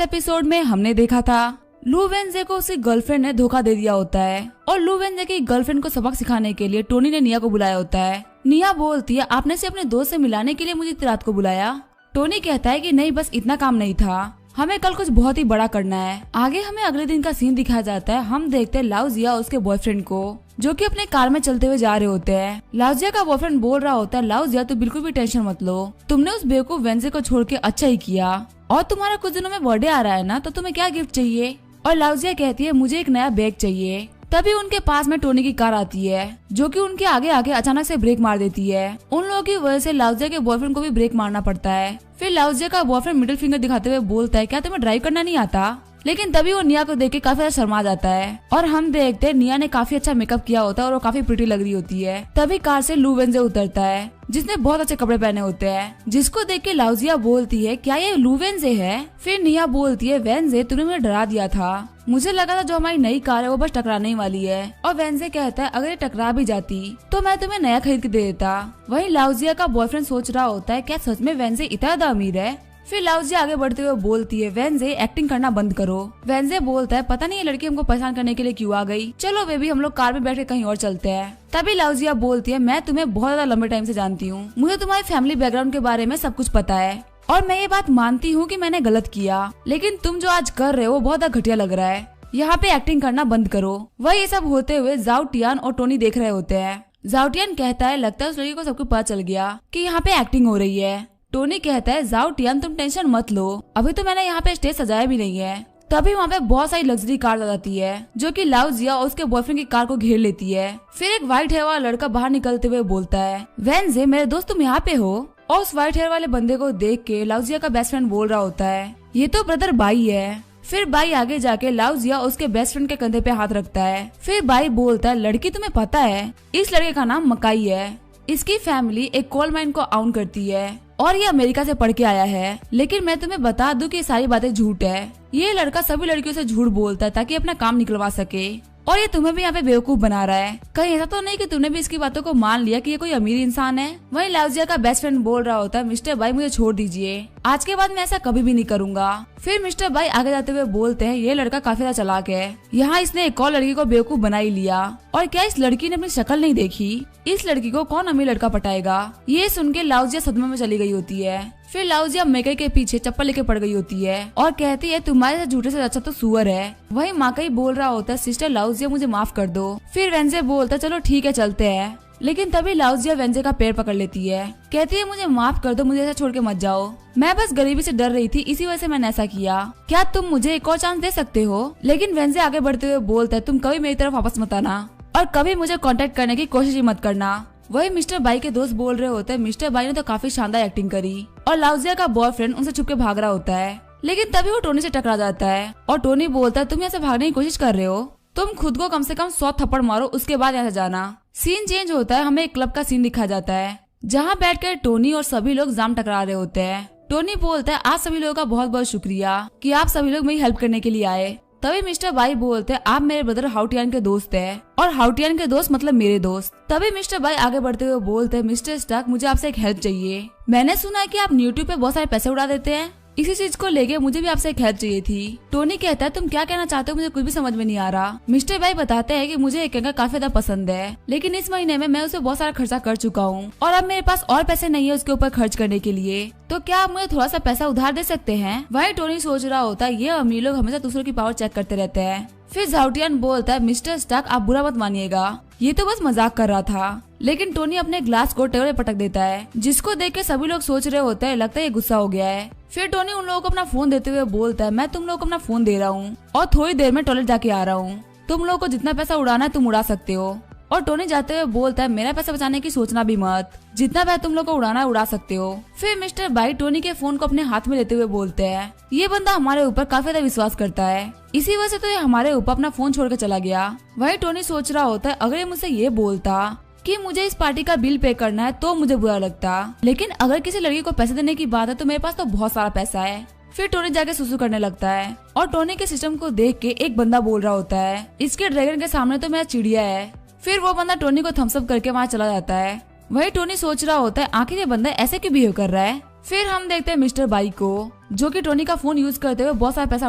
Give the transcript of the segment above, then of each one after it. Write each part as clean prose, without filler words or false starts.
Episode में हमने देखा था लू वेंजे को उसकी गर्लफ्रेंड ने धोखा दे दिया होता है और लू वेंजे की गर्लफ्रेंड को सबक सिखाने के लिए टोनी ने निया को बुलाया होता है। निया बोलती है आपने से अपने दोस्त से मिलाने के लिए मुझे इतनी रात को बुलाया। टोनी कहता है कि नहीं, बस इतना काम नहीं था, हमें कल कुछ बहुत ही बड़ा करना है। आगे हमें अगले दिन का सीन दिखाया जाता है। हम देखते हैं लाउजिया और उसके बॉयफ्रेंड को जो कि अपने कार में चलते हुए जा रहे होते हैं। लाउजिया का बॉयफ्रेंड बोल रहा होता है लाउजिया तो बिल्कुल भी टेंशन मत लो, तुमने उस बेवकूफ वेंजे को छोड़ के अच्छा ही किया और तुम्हारा कुछ दिनों में बर्थडे आ रहा है ना, तो तुम्हें क्या गिफ्ट चाहिए। और लाउजिया कहती है मुझे एक नया बैग चाहिए। तभी उनके पास में टोनी की कार आती है जो कि उनके आगे आगे अचानक से ब्रेक मार देती है। उन लोगों की वजह से लाउजिया के बॉयफ्रेंड को भी ब्रेक मारना पड़ता है। फिर लाउजिया का बॉयफ्रेंड मिडिल फिंगर दिखाते हुए बोलता है क्या तुम्हें ड्राइव करना नहीं आता। लेकिन तभी वो निया को देख के काफी ज्यादा शर्मा जाता है और हम देखते हैं निया ने काफी अच्छा मेकअप किया होता है और वो काफी प्रिटी लग रही होती है। तभी कार से लू वेंजे उतरता है जिसने बहुत अच्छे कपड़े पहने होते हैं, जिसको देख के लाउजिया बोलती है क्या ये लू वेंजे है। फिर निया बोलती है वेंजे तुमने मुझे डरा दिया था, मुझे लगा था जो हमारी नई कार है वो बस टकराने ही वाली है। और वेंजे कहता है अगर ये टकरा भी जाती तो मैं तुम्हें नया खरीद के दे देता। वहीं लाउजिया का बॉयफ्रेंड सोच रहा होता है क्या सच में वेंजे इतना ज्यादा अमीर है। फिर लाउजिया आगे बढ़ते हुए बोलती है वेंजे एक्टिंग करना बंद करो। वेंजे बोलता है पता नहीं ये लड़की हमको परेशान करने के लिए क्यों आ गई, चलो बेबी हम लोग कार में बैठ के कहीं और चलते हैं। तभी लाउजिया बोलती है मैं तुम्हें बहुत ज्यादा लंबे टाइम से जानती हूँ, मुझे तुम्हारी फैमिली बैकग्राउंड के बारे में सब कुछ पता है और मैं ये बात मानती हूँ कि मैंने गलत किया, लेकिन तुम जो आज कर रहे हो वो बहुत ज्यादा घटिया लग रहा है, यहाँ पे एक्टिंग करना बंद करो। वह ये सब होते हुए जाओ टियान और टोनी देख रहे होते हैं। जाओ टियान कहता है लगता है उस लड़की को सब कुछ पता चल गया कि यहाँ पे एक्टिंग हो रही है। टोनी कहता है जाओ टियान तुम टेंशन मत लो, अभी तो मैंने यहाँ पे स्टेज सजाया भी नहीं है। तभी वहाँ पे बहुत सारी लग्जरी कार आ जाती है जो कि लाउजिया और उसके बॉयफ्रेंड की कार को घेर लेती है। फिर एक व्हाइट हेयर वाला लड़का बाहर निकलते हुए बोलता है वेंजे मेरे दोस्त तुम यहाँ पे हो। और उस व्हाइट हेयर वाले बंदे को देख के लाउजिया का बेस्ट फ्रेंड बोल रहा होता है ये तो ब्रदर बाई है। फिर बाई आगे जाके लाउजिया उसके बेस्ट फ्रेंड के कंधे पे हाथ रखता है। फिर बाई बोलता है लड़की तुम्हें पता है इस लड़के का नाम मकाई है, इसकी फैमिली एक कोल माइन को ऑन करती है और ये अमेरिका से पढ़ के आया है, लेकिन मैं तुम्हें बता दूं कि ये सारी बातें झूठ है। ये लड़का सभी लड़कियों से झूठ बोलता है ताकि अपना काम निकलवा सके और ये तुम्हें भी यहाँ पे बेवकूफ बना रहा है। कहीं ऐसा तो नहीं कि तुमने भी इसकी बातों को मान लिया कि ये कोई अमीर इंसान है। वहीं लाउजिया का बेस्ट फ्रेंड बोल रहा होता है मिस्टर भाई मुझे छोड़ दीजिए, आज के बाद मैं ऐसा कभी भी नहीं करूंगा। फिर मिस्टर भाई आगे जाते हुए बोलते हैं ये लड़का काफी ज्यादा चालाक है, यहाँ इसने एक और लड़की को बेवकूफ बना ही लिया और क्या इस लड़की ने अपनी शक्ल नहीं देखी, इस लड़की को कौन अमीर लड़का पटाएगा। ये सुन के लाउजिया सदमे में चली गई होती है। फिर लाउजिया मेकई के पीछे चप्पल लेके पड़ गई होती है और कहती है तुम्हारे से झूठे से अच्छा तो सुअर है। वहीं माकई बोल रहा होता है सिस्टर लाउजिया मुझे माफ कर दो। फिर वेंजे बोलता है चलो ठीक है चलते हैं, लेकिन तभी लाउजिया वेंजे का पैर पकड़ लेती है, कहती है मुझे माफ कर दो, मुझे ऐसा छोड़ के मत जाओ, मैं बस गरीबी से डर रही थी इसी वजह से मैंने ऐसा किया, क्या तुम मुझे एक और चांस दे सकते हो। लेकिन वेंजे आगे बढ़ते हुए बोलता है तुम कभी मेरी तरफ वापस मत आना और कभी मुझे कांटेक्ट करने की कोशिश ही मत करना। वही मिस्टर बाई के दोस्त बोल रहे होते हैं मिस्टर बाई ने तो काफी शानदार एक्टिंग करी और लाउजिया का बॉयफ्रेंड उनसे छुप के भाग रहा होता है, लेकिन तभी वो टोनी से टकरा जाता है और टोनी बोलता है तुम यहाँ से भागने की कोशिश कर रहे हो, तुम खुद को कम से कम 100 थप्पड़ मारो उसके बाद यहाँ से जाना। सीन चेंज होता है, हमें एक क्लब का सीन दिखाया जाता है जहाँ बैठकर टोनी और सभी लोग जाम टकरा रहे होते हैं। टोनी बोलता है आज सभी लोगों का बहुत बहुत शुक्रिया कि आप सभी लोग मेरी हेल्प करने के लिए आए। तभी मिस्टर बाई बोलते हैं आप मेरे ब्रदर हाउटियान के दोस्त हैं और हाउटियान के दोस्त मतलब मेरे दोस्त। तभी मिस्टर बाई आगे बढ़ते हुए बोलते हैं मिस्टर स्टार्क मुझे आपसे एक हेल्प चाहिए, मैंने सुना है कि आप यूट्यूब पे बहुत सारे पैसे उड़ा देते हैं, इसी चीज को लेके मुझे भी आपसे एक हेल्प चाहिए थी। टोनी कहता है तुम क्या कहना चाहते हो मुझे कुछ भी समझ में नहीं आ रहा। मिस्टर भाई बताते हैं कि मुझे एक अंकल काफी ज्यादा पसंद है, लेकिन इस महीने में मैं उसे बहुत सारा खर्चा कर चुका हूँ और अब मेरे पास और पैसे नहीं है उसके ऊपर खर्च करने के लिए, तो क्या आप मुझे थोड़ा सा पैसा उधार दे सकते हैं। वही टोनी सोच रहा होता है ये अमीर लोग हमेशा दूसरों की पावर चेक करते रहते हैं। फिर झाउटियान बोलता है मिस्टर स्टार्क आप बुरा मत मानिएगा, ये तो बस मजाक कर रहा था। लेकिन टोनी अपने ग्लास को टेबल पे पटक देता है जिसको देख के सभी लोग सोच रहे होते हैं लगता है ये गुस्सा हो गया है। फिर टोनी उन लोगों को अपना फोन देते हुए बोलता है मैं तुम लोगों को अपना फोन दे रहा हूँ और थोड़ी देर में टॉयलेट जाके आ रहा हूँ, तुम लोगों को जितना पैसा उड़ाना है तुम उड़ा सकते हो। और टोनी जाते हुए बोलता है मेरा पैसा बचाने की सोचना भी मत, जितना पैसा तुम लोग को उड़ाना है उड़ा सकते हो। फिर मिस्टर बाई टोनी के फोन को अपने हाथ में लेते हुए बोलते हैं ये बंदा हमारे ऊपर काफी ज्यादा विश्वास करता है, इसी वजह से तो ये हमारे ऊपर अपना फोन छोड़ के चला गया। वही टोनी सोच रहा होता है अगर ये मुझसे ये बोलता कि मुझे इस पार्टी का बिल पे करना है तो मुझे बुरा लगता, लेकिन अगर किसी लड़की को पैसे देने की बात है तो मेरे पास तो बहुत सारा पैसा है। फिर टोनी जाके सुसु करने लगता है और टोनी के सिस्टम को देख के एक बंदा बोल रहा होता है इसके ड्रैगन के सामने तो मेरा चिड़िया है। फिर वो बंदा टोनी को थम्स अप करके वहाँ चला जाता है। वही टोनी सोच रहा होता है आखिर ये बंदा ऐसे क्यों बिहेव कर रहा है। फिर हम देखते हैं मिस्टर बाई को जो कि टोनी का फोन यूज करते हुए बहुत सारा पैसा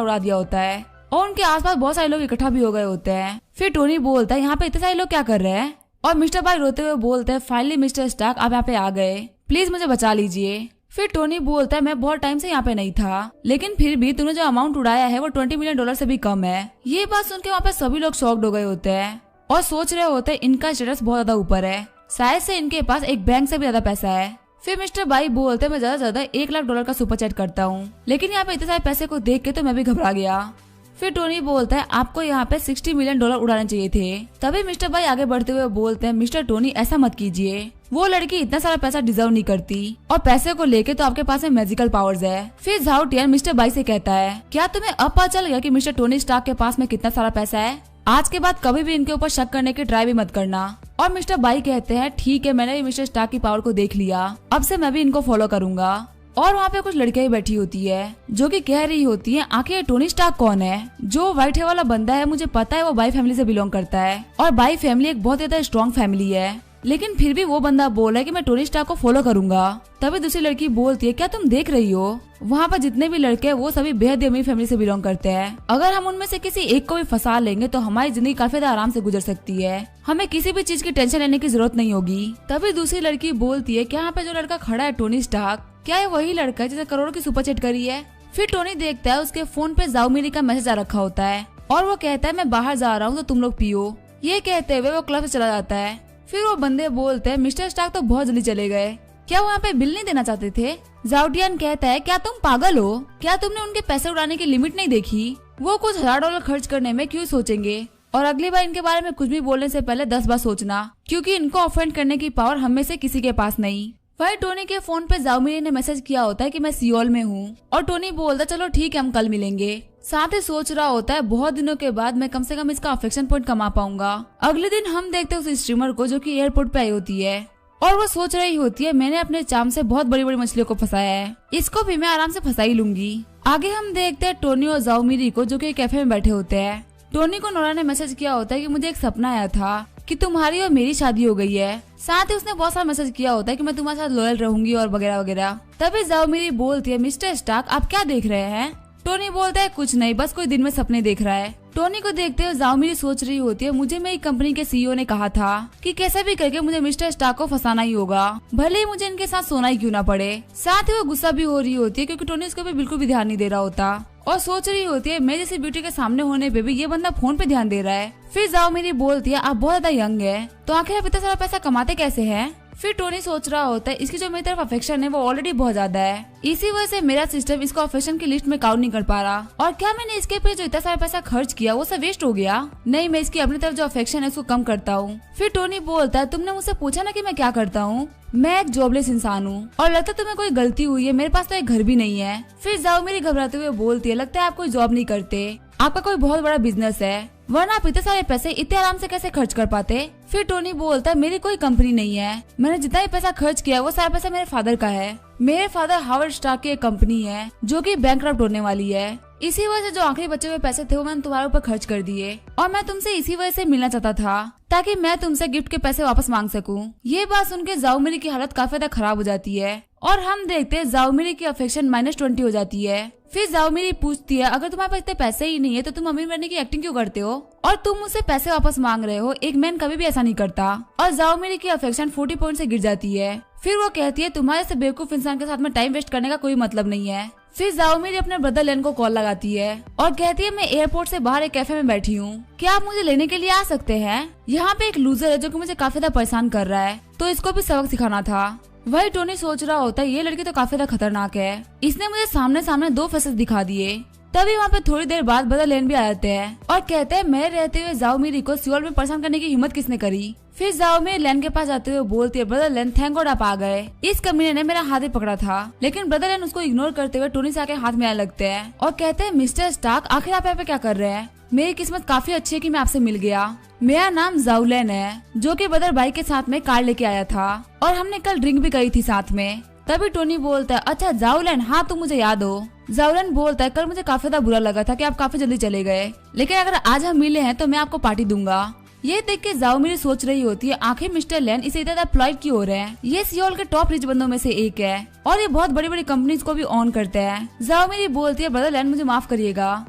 उड़ा दिया होता है और उनके आसपास बहुत सारे लोग इकट्ठा भी हो गए होते हैं। फिर टोनी बोलता है यहाँ पे इतने सारे लोग क्या कर रहे हैं, और मिस्टर बाई रोते हुए बोलते हैं फाइनली मिस्टर स्टार्क आप यहाँ पे आ गए, प्लीज मुझे बचा लीजिए। फिर टोनी बोलता है मैं बहुत टाइम से यहाँ पे नहीं था, लेकिन फिर भी तूने जो अमाउंट उड़ाया है वो $20 मिलियन से भी कम है। ये बात सुन के वहाँ पे सभी लोग शॉक्ड हो गए होते हैं और सोच रहे होते हैं इनका स्टेटस बहुत ज्यादा ऊपर है, शायद से इनके पास एक बैंक से भी ज्यादा पैसा है। फिर मिस्टर बाई बोलते हैं मैं ज्यादा से ज्यादा $1 लाख का सुपर चैट करता हूँ, लेकिन यहाँ पे इतने सारे पैसे को देख के तो मैं भी घबरा गया। फिर टोनी बोलता है आपको यहाँ पे $60 मिलियन उड़ाने चाहिए थे। तभी मिस्टर बाई आगे बढ़ते हुए बोलते हैं मिस्टर टोनी ऐसा मत कीजिए, वो लड़की इतना सारा पैसा डिजर्व नहीं करती और पैसे को लेके तो आपके पास में मैजिकल पावर्स है। फिर झाउटियन मिस्टर बाई से कहता है क्या तुम्हें अब पता चल गया कि मिस्टर टोनी स्टार्क के पास में कितना सारा पैसा है, आज के बाद कभी भी इनके ऊपर शक करने की ट्राई भी मत करना। और मिस्टर बाई कहते हैं ठीक है मैंने भी मिस्टर स्टार्क की पावर को देख लिया, अब से मैं भी इनको फॉलो करूंगा। और वहाँ पे कुछ लड़कियां ही बैठी होती है जो कि कह रही होती है आखिर टोनी स्टार्क कौन है। जो व्हाइट हेयर वाला बंदा है मुझे पता है वो बाई फैमिली से बिलोंग करता है और बाई फैमिली एक बहुत ज्यादा स्ट्रॉन्ग फैमिली है, लेकिन फिर भी वो बंदा बोल रहा है कि मैं टोनी स्टार्क को फॉलो करूंगा। तभी दूसरी लड़की बोलती है क्या तुम देख रही हो वहाँ पर जितने भी लड़के हैं वो सभी बेहद अमीर फैमिली से बिलोंग करते हैं, अगर हम उनमें से किसी एक को भी फंसा लेंगे तो हमारी जिंदगी काफी ज्यादा आराम से गुजर सकती है, हमें किसी भी चीज की टेंशन लेने की जरूरत नहीं होगी। तभी दूसरी लड़की बोलती है क्या यहाँ पे जो लड़का खड़ा है टोनी स्टार्क, क्या ये वही लड़का है जिसने करोड़ों की सुपर चैट करी है। फिर टोनी देखता है उसके फोन पे जाओमिरी का मैसेज आ रखा होता है और वो कहता है मैं बाहर जा रहा हूँ तो तुम लोग पियो। ये कहते हुए वो क्लब से चला जाता है। फिर वो बंदे बोलते हैं मिस्टर स्टार्क तो बहुत जल्दी चले गए, क्या वो यहाँ पे बिल नहीं देना चाहते थे। जाउटियन कहता है क्या तुम पागल हो, क्या तुमने उनके पैसे उड़ाने की लिमिट नहीं देखी, वो कुछ $1000 खर्च करने में क्यों सोचेंगे, और अगली बार इनके बारे में कुछ भी बोलने से पहले 10 बार सोचना, क्योंकि इनको ऑफेंड करने की पावर हम में से किसी के पास नहीं। वही टोनी के फोन पे जाओमिरी ने मैसेज किया होता है कि मैं सियोल में हूँ और टोनी बोलता है चलो ठीक है हम कल मिलेंगे। साथ ही सोच रहा होता है बहुत दिनों के बाद मैं कम से कम इसका अफेक्शन पॉइंट कमा पाऊंगा। अगले दिन हम देखते हैं उस स्ट्रीमर को जो कि एयरपोर्ट पे आई होती है और वो सोच रही होती है मैंने अपने चाम से बहुत बड़ी बड़ी मछलियों को फंसाया है, इसको भी मैं आराम से फंसा ही लूंगी। आगे हम देखते हैं टोनी और जाओमिरी को जो कि कैफे में बैठे होते हैं। टोनी को नोरा ने मैसेज किया होता है कि मुझे एक सपना आया था कि तुम्हारी और मेरी शादी हो गई है, साथ ही उसने बहुत सारा मैसेज किया होता है कि मैं तुम्हारे साथ लॉयल रहूंगी और वगैरह वगैरह। तभी जाओमिरी बोलती है मिस्टर स्टार्क आप क्या देख रहे हैं। टोनी बोलता है कुछ नहीं बस कोई दिन में सपने देख रहा है। टोनी को देखते हुए जाओमिरी सोच रही होती है मुझे मेरी कंपनी के सीईओ ने कहा था कि कैसे भी करके मुझे मिस्टर स्टार्क को फंसाना ही होगा, भले ही मुझे इनके साथ सोना ही क्यों ना पड़े। साथ ही वो गुस्सा भी हो रही होती है क्योंकि टोनी उसके ऊपर बिल्कुल भी ध्यान नहीं दे रहा होता और सोच रही होती है मैं जैसी ब्यूटी के सामने होने पे भी ये बंदा फोन पे ध्यान दे रहा है। फिर जाओमिरी बोलती है आप बहुत ज्यादा यंग है तो आखिर आप इतना सारा पैसा कमाते कैसे हैं। फिर टोनी सोच रहा होता है इसकी जो मेरी तरफ अफेक्शन है वो ऑलरेडी बहुत ज्यादा है, इसी वजह से मेरा सिस्टम इसको अफेक्शन की लिस्ट में काउंट नहीं कर पा रहा, और क्या मैंने इसके पे जो इतना सारा पैसा खर्च किया वो सब वेस्ट हो गया। नहीं मैं इसकी अपनी तरफ जो अफेक्शन है उसको कम करता हूँ। फिर टोनी बोलता है तुमने मुझसे पूछा ना कि मैं क्या करता हूँ, मैं एक जॉबलेस इंसान हूँ और लगता है तुम्हें कोई गलती हुई है, मेरे पास तो एक घर भी नहीं है। फिर जाओमिरी घबराते हुए बोलती है लगता है आप कोई जॉब नहीं करते, आपका कोई बहुत बड़ा बिजनेस है, वरना आप इतने सारे पैसे इतने आराम से कैसे खर्च कर पाते। फिर टोनी बोलता है मेरी कोई कंपनी नहीं है, मैंने जितना भी पैसा खर्च किया वो सारा पैसा मेरे फादर का है। मेरे फादर हावर्ड स्टार्क की एक कंपनी है जो कि बैंकरप्ट होने वाली है, इसी वजह से जो आखिरी बचे हुए पैसे थे वो मैंने तुम्हारे ऊपर खर्च कर दिए और मैं तुमसे इसी वजह से मिलना चाहता था ताकि मैं तुमसे गिफ्ट के पैसे वापस मांग सकूं। ये बात सुन के जाओमिरी की हालत काफी ज्यादा खराब हो जाती है और हम देखते हैं जाओमिरी की अफेक्शन -20 हो जाती है। फिर जाओमिरी पूछती है अगर तुम्हारे पास इतने पैसे ही नहीं है तो तुम अमीर बनने की एक्टिंग क्यों करते हो और तुम मुझसे पैसे वापस मांग रहे हो, एक मैन कभी भी ऐसा नहीं करता। और जाओमिरी की अफेक्शन 40 पॉइंट से गिर जाती है। फिर वो कहती है तुम्हारे से बेवकूफ इंसान के साथ में टाइम वेस्ट करने का कोई मतलब नहीं है। फिर जाओमिरी अपने ब्रदर लेन को कॉल लगाती है और कहती है मैं एयरपोर्ट से बाहर एक कैफे में बैठी हूँ, क्या आप मुझे लेने के लिए आ सकते हैं। यहाँ पे एक लूजर है जो कि मुझे काफी ज्यादा परेशान कर रहा है तो इसको भी सबक सिखाना था। वही टोनी सोच रहा होता है ये लड़की तो काफी ज्यादा खतरनाक है, इसने मुझे सामने सामने 2 फेसेस दिखा दिए। तभी वहाँ पे थोड़ी देर बाद ब्रदर लेन भी आ जाते हैं और कहते हैं मैं रहते हुए जाओमिरी को सियोल में परेशान करने की हिम्मत किसने करी। फिर जाओमिरी लेन के पास जाते हुए बोलती है ब्रदर लेन थैंक गॉड आप आ गए, इस कमीने ने मेरा हाथ ही पकड़ा था। लेकिन ब्रदर लेन उसको इग्नोर करते हुए टोनी से आके हाथ मिलाने लगते हैं और कहते हैं मिस्टर स्टार्क आखिर आप यहाँ पे क्या कर रहे हैं, मेरी किस्मत काफी अच्छी है कि मैं आपसे मिल गया। मेरा नाम जाउलेन है जो कि ब्रदर भाई के साथ में कार लेके आया था और हमने कल ड्रिंक भी करी थी साथ में। तभी टोनी बोलता है अच्छा जाउलेन हाँ तुम मुझे याद हो। जाउलेन बोलता है कल मुझे काफी ज्यादा बुरा लगा था कि आप काफी जल्दी चले गए, लेकिन अगर आज हम मिले हैं तो मैं आपको पार्टी दूंगा। ये देख के जाओ मेरी सोच रही होती है आखिर मिस्टर लैन इसे इतना प्लॉट क्यों हो रहे हैं। ये सियोल के टॉप रिच बंदों में से एक है और ये बहुत बड़ी बड़ी कंपनीज को भी ऑन करते हैं। जाओ मेरी बोलती है ब्रदर लैन मुझे माफ करिएगा।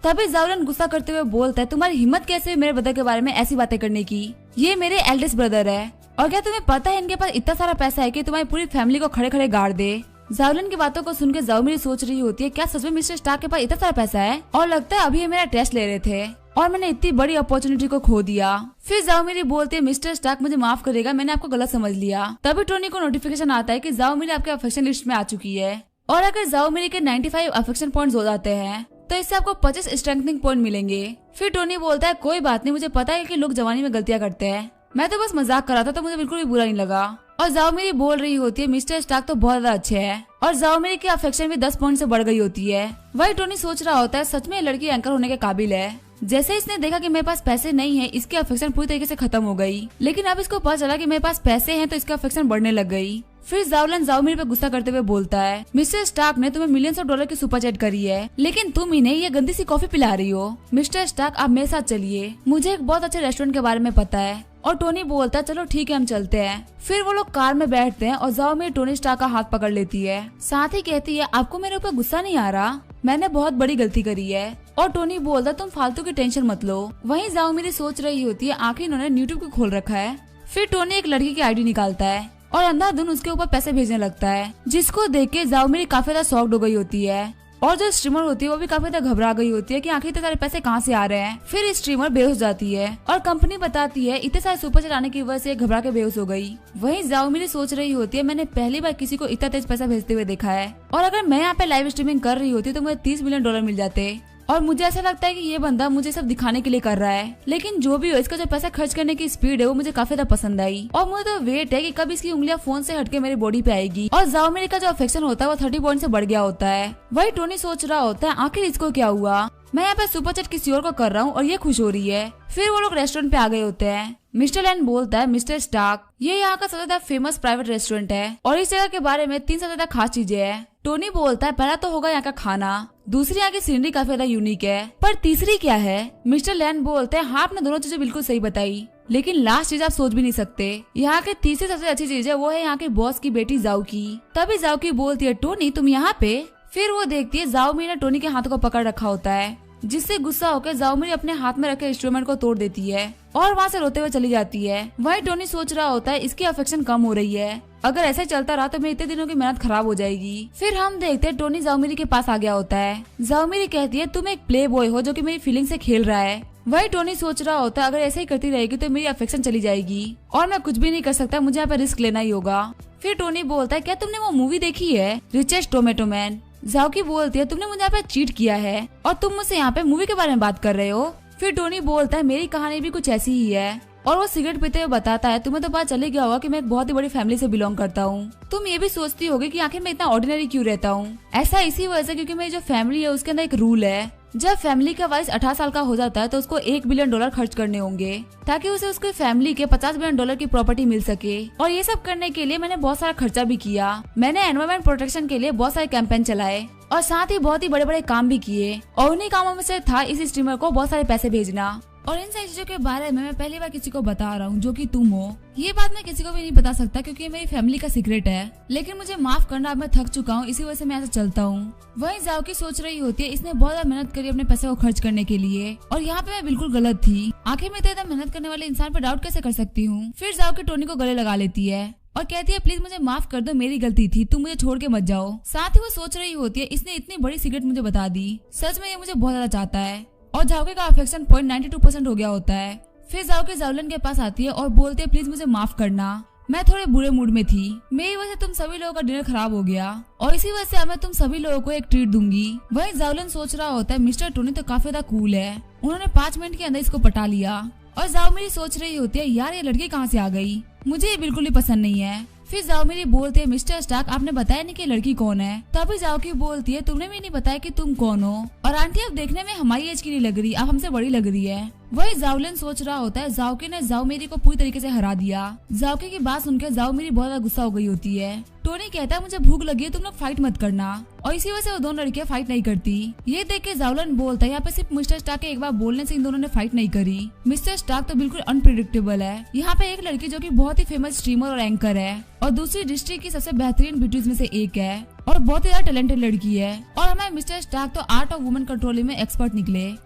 तभी जाओ लैन गुस्सा करते हुए बोलता है तुम्हारी हिम्मत कैसे हुई मेरे ब्रदर के बारे में ऐसी बातें करने की। ये मेरे एल्डेस्ट ब्रदर है और क्या तुम्हें पता है इनके पास इतना सारा पैसा है कि तुम्हारी पूरी फैमिली को खड़े खड़े गाड़ दे। जाओलिन की बातों को सुनकर जाओ मेरी सोच रही होती है क्या सच में मिस्टर स्टार्क के पास इतना सारा पैसा है और लगता है अभी ये मेरा टेस्ट ले रहे थे और मैंने इतनी बड़ी अपॉर्चुनिटी को खो दिया। फिर जाओ मेरी बोलती है मिस्टर स्टार्क मुझे माफ करेगा मैंने आपको गलत समझ लिया। तभी टोनी को नोटिफिकेशन आता है कि जाओ मेरी आपके अफेक्शन लिस्ट में आ चुकी है और अगर जाओ मेरी के 95 अफेक्शन पॉइंट्स हो जाते हैं तो इससे आपको 25 स्ट्रेंथनिंग पॉइंट मिलेंगे। फिर टोनी बोलता है कोई बात नहीं मुझे पता है कि लोग जवानी में गलतियां करते हैं मैं तो बस मजाक कर रहा था तो मुझे बिल्कुल भी बुरा नहीं लगा। और जाओ मेरी बोल रही होती है मिस्टर स्टार्क तो बहुत ज्यादा अच्छे हैं और जाओ मेरी की अफेक्शन भी 10 पॉइंट से बढ़ गई होती है। वही टोनी सोच रहा होता है सच में लड़की एंकर होने के काबिल है। जैसे इसने देखा कि मेरे पास पैसे नहीं है इसकी अफेक्शन पूरी तरीके से खत्म हो गई लेकिन अब इसको पता चला कि मेरे पास पैसे हैं तो इसकी अफेक्शन बढ़ने लग गई। फिर जाओलन जाओ मेरे पे गुस्सा करते हुए बोलता है मिस्टर स्टार्क ने तुम्हें मिलियंस ऑफ डॉलर की सुपर चैट करी है लेकिन तुम इन्हें ये गंदी सी कॉफी पिला रही हो। मिस्टर स्टार्क आप मेरे साथ चलिए मुझे एक बहुत अच्छे रेस्टोरेंट के बारे में पता है। और टोनी बोलता है चलो ठीक है हम चलते हैं। फिर वो लोग कार में बैठते हैं और जाओ मेरी टोनी स्टार्क का हाथ पकड़ लेती है साथ ही कहती है आपको मेरे ऊपर गुस्सा नहीं आ रहा मैंने बहुत बड़ी गलती करी है। और टोनी बोलता तुम फालतू की टेंशन मत लो। वहीं जाओ मेरी सोच रही होती है आखिर इन्होंने यूट्यूब को खोल रखा है। फिर टोनी एक लड़की की आईडी निकालता है और अंधाधुन उसके ऊपर पैसे भेजने लगता है जिसको देख के जाओ मेरी काफी ज्यादा शॉक्ड हो गई होती है और जो स्ट्रीमर होती है वो भी काफी ज्यादा घबरा गई होती है कि आखिर इतने सारे पैसे कहाँ से आ रहे हैं। फिर स्ट्रीमर बेहोश जाती है और कंपनी बताती है इतने सारे सुपर चैट आने की वजह से घबरा के बेहोश हो गई। वहीं जाओ मेरी सोच रही होती है मैंने पहली बार किसी को इतना तेज पैसा भेजते हुए देखा है और अगर मैं यहाँ पे लाइव स्ट्रीमिंग कर रही होती तो मुझे 30 मिलियन डॉलर मिल जाते। और मुझे ऐसा लगता है कि ये बंदा मुझे सब दिखाने के लिए कर रहा है लेकिन जो भी हो इसका जो पैसा खर्च करने की स्पीड है वो मुझे काफी ज्यादा पसंद आई और मुझे तो वेट है कि कब इसकी उंगलियां फोन से हटके मेरी बॉडी पे आएगी। और जाओ मेरी का जो अफेक्शन होता है वो 30 पॉइंट से बढ़ गया होता है। वही टोनी सोच रहा होता है आखिर इसको क्या हुआ मैं यहाँ पे सुपर चैट किसी और को कर रहा हूँ और ये खुश हो रही है। फिर वो लोग रेस्टोरेंट पे आ गए होते हैं। मिस्टर लैन बोलता है मिस्टर स्टार्क ये यहाँ का सबसे ज्यादा फेमस प्राइवेट रेस्टोरेंट है और इस जगह के बारे में 3 सबसे ज्यादा खास चीजें हैं। टोनी बोलता है पहला तो होगा यहाँ का खाना दूसरी यहाँ की सीनरी काफी ज्यादा यूनिक है पर तीसरी क्या है। मिस्टर लैन बोलते हैं हाँ आपने दोनों चीजें बिल्कुल सही बताई लेकिन लास्ट चीज आप सोच भी नहीं सकते। यहाँ के तीसरी सबसे अच्छी चीज है वो है यहाँ के बॉस की बेटी जाओ की। तभी जाओ की बोलती है टोनी तुम यहाँ पे। फिर वो देखती है जाओ मी ने टोनी के हाथों को पकड़ रखा होता है जिससे गुस्सा होकर जाओ मेरी अपने हाथ में रखे इंस्ट्रूमेंट को तोड़ देती है और वहाँ से रोते हुए चली जाती है। वही टोनी सोच रहा होता है इसकी अफेक्शन कम हो रही है अगर ऐसे चलता रहा तो मेरे इतने दिनों की मेहनत खराब हो जाएगी। फिर हम देखते हैं टोनी जाओमिरी के पास आ गया होता है। जाओमिरी कहती है तुम एक प्ले बॉय हो जो कि मेरी फीलिंग से खेल रहा है। वही टोनी सोच रहा होता है अगर ऐसे ही करती रहेगी तो मेरी अफेक्शन चली जाएगी और मैं कुछ भी नहीं कर सकता मुझे यहाँ पे रिस्क लेना ही होगा। फिर टोनी बोलता है क्या तुमने वो मूवी देखी है रिचेस्ट टोमेटो मैन। जाओ की बोलती है तुमने मुझे यहाँ पे चीट किया है और तुम मुझसे यहाँ पे मूवी के बारे में बात कर रहे हो। फिर टोनी बोलता है मेरी कहानी भी कुछ ऐसी ही है और वो सिगरेट पीते हुए बताता है तुम्हें तो पता चले गया होगा कि मैं एक बहुत ही बड़ी फैमिली से बिलोंग करता हूँ। तुम ये भी सोचती होगी कि आखिर मैं इतना ऑर्डिनरी क्यों रहता हूँ। ऐसा इसी वजह से क्योंकि मेरी जो फैमिली है उसके अंदर एक रूल है जब फैमिली का वाइस 18 साल का हो जाता है तो उसको $1 बिलियन खर्च करने होंगे ताकि उसे उसकी फैमिली के $50 बिलियन की प्रॉपर्टी मिल सके। और ये सब करने के लिए मैंने बहुत सारा खर्चा भी किया। मैंने एनवायरमेंट प्रोटेक्शन के लिए बहुत सारे कैंपेन चलाए और साथ ही बहुत ही बड़े बड़े काम भी किए और उन्हीं कामों में से था इस स्ट्रीमर को बहुत सारे पैसे भेजना। और इन सारी चीजों के बारे में मैं पहली बार किसी को बता रहा हूँ जो कि तुम हो। ये बात मैं किसी को भी नहीं बता सकता क्योंकि ये मेरी फैमिली का सीक्रेट है लेकिन मुझे माफ करना अब मैं थक चुका हूँ इसी वजह से मैं ऐसे चलता हूँ। वहीं जाओ की सोच रही होती है इसने बहुत ज्यादा मेहनत करी अपने पैसे को खर्च करने के लिए और यहाँ पे मैं बिल्कुल गलत थी। आखिर मैं इतना मेहनत करने वाले इंसान पर डाउट कैसे कर सकती हूँ। फिर जाओ की टोनी को गले लगा लेती है और कहती है प्लीज मुझे माफ कर दो मेरी गलती थी तुम मुझे छोड़ के मत जाओ। साथ ही वो सोच रही होती है इसने इतनी बड़ी सीक्रेट मुझे बता दी सच में ये मुझे बहुत ज्यादा चाहता है। और जाओके का अफेक्शन पॉइंट 92% हो गया होता है। फिर जाओके जाओलन के पास आती है और बोलती है प्लीज मुझे माफ करना मैं थोड़े बुरे मूड में थी मेरी वजह से तुम सभी लोगों का डिनर खराब हो गया और इसी वजह से अब मैं तुम सभी लोगों को एक ट्रीट दूंगी। वहीं जाओलन सोच रहा होता है मिस्टर टोनी तो काफी ज्यादा कूल है उन्होंने 5 मिनट के अंदर इसको पटा लिया। और जाओ मेरी सोच रही होती है यार ये लड़की कहाँ से आ गई मुझे ये बिल्कुल ही पसंद नहीं है। फिर जाओ मेरी बोलती है मिस्टर स्टार्क आपने बताया नहीं कि लड़की कौन है। तभी जाओ की बोलती है तुमने भी नहीं बताया कि तुम कौन हो और आंटी अब देखने में हमारी एज की नहीं लग रही आप हमसे बड़ी लग रही है। वही जाओलिन सोच रहा होता है जाओकी ने जाओमेरी को पूरी तरीके से हरा दिया। जाओकी की बात सुनकर जाओमेरी बहुत ज्यादा गुस्सा हो गई होती है। टोनी कहता है मुझे भूख लगी है, तुम लोग फाइट मत करना, और इसी वजह से वो दोनों लड़कियां फाइट नहीं करती। ये देख के जाओलिन बोलता है यहाँ पे सिर्फ मिस्टर स्टार्क के एक बार बोलने से इन दोनों ने फाइट नहीं करी। मिस्टर स्टार्क तो बिल्कुल अनप्रिडिक्टेबल है। यहाँ पे एक लड़की जो कि बहुत ही फेमस स्ट्रीमर और एंकर है और दूसरी डिस्ट्रिक्ट की सबसे बेहतरीन ब्यूटीज में से एक है और बहुत ही ज्यादा टैलेंटेड लड़की है। और हमारे मिस्टर स्टार्क तो आर्ट ऑफ वुमेन कंट्रोलिंग में एक्सपर्ट निकले।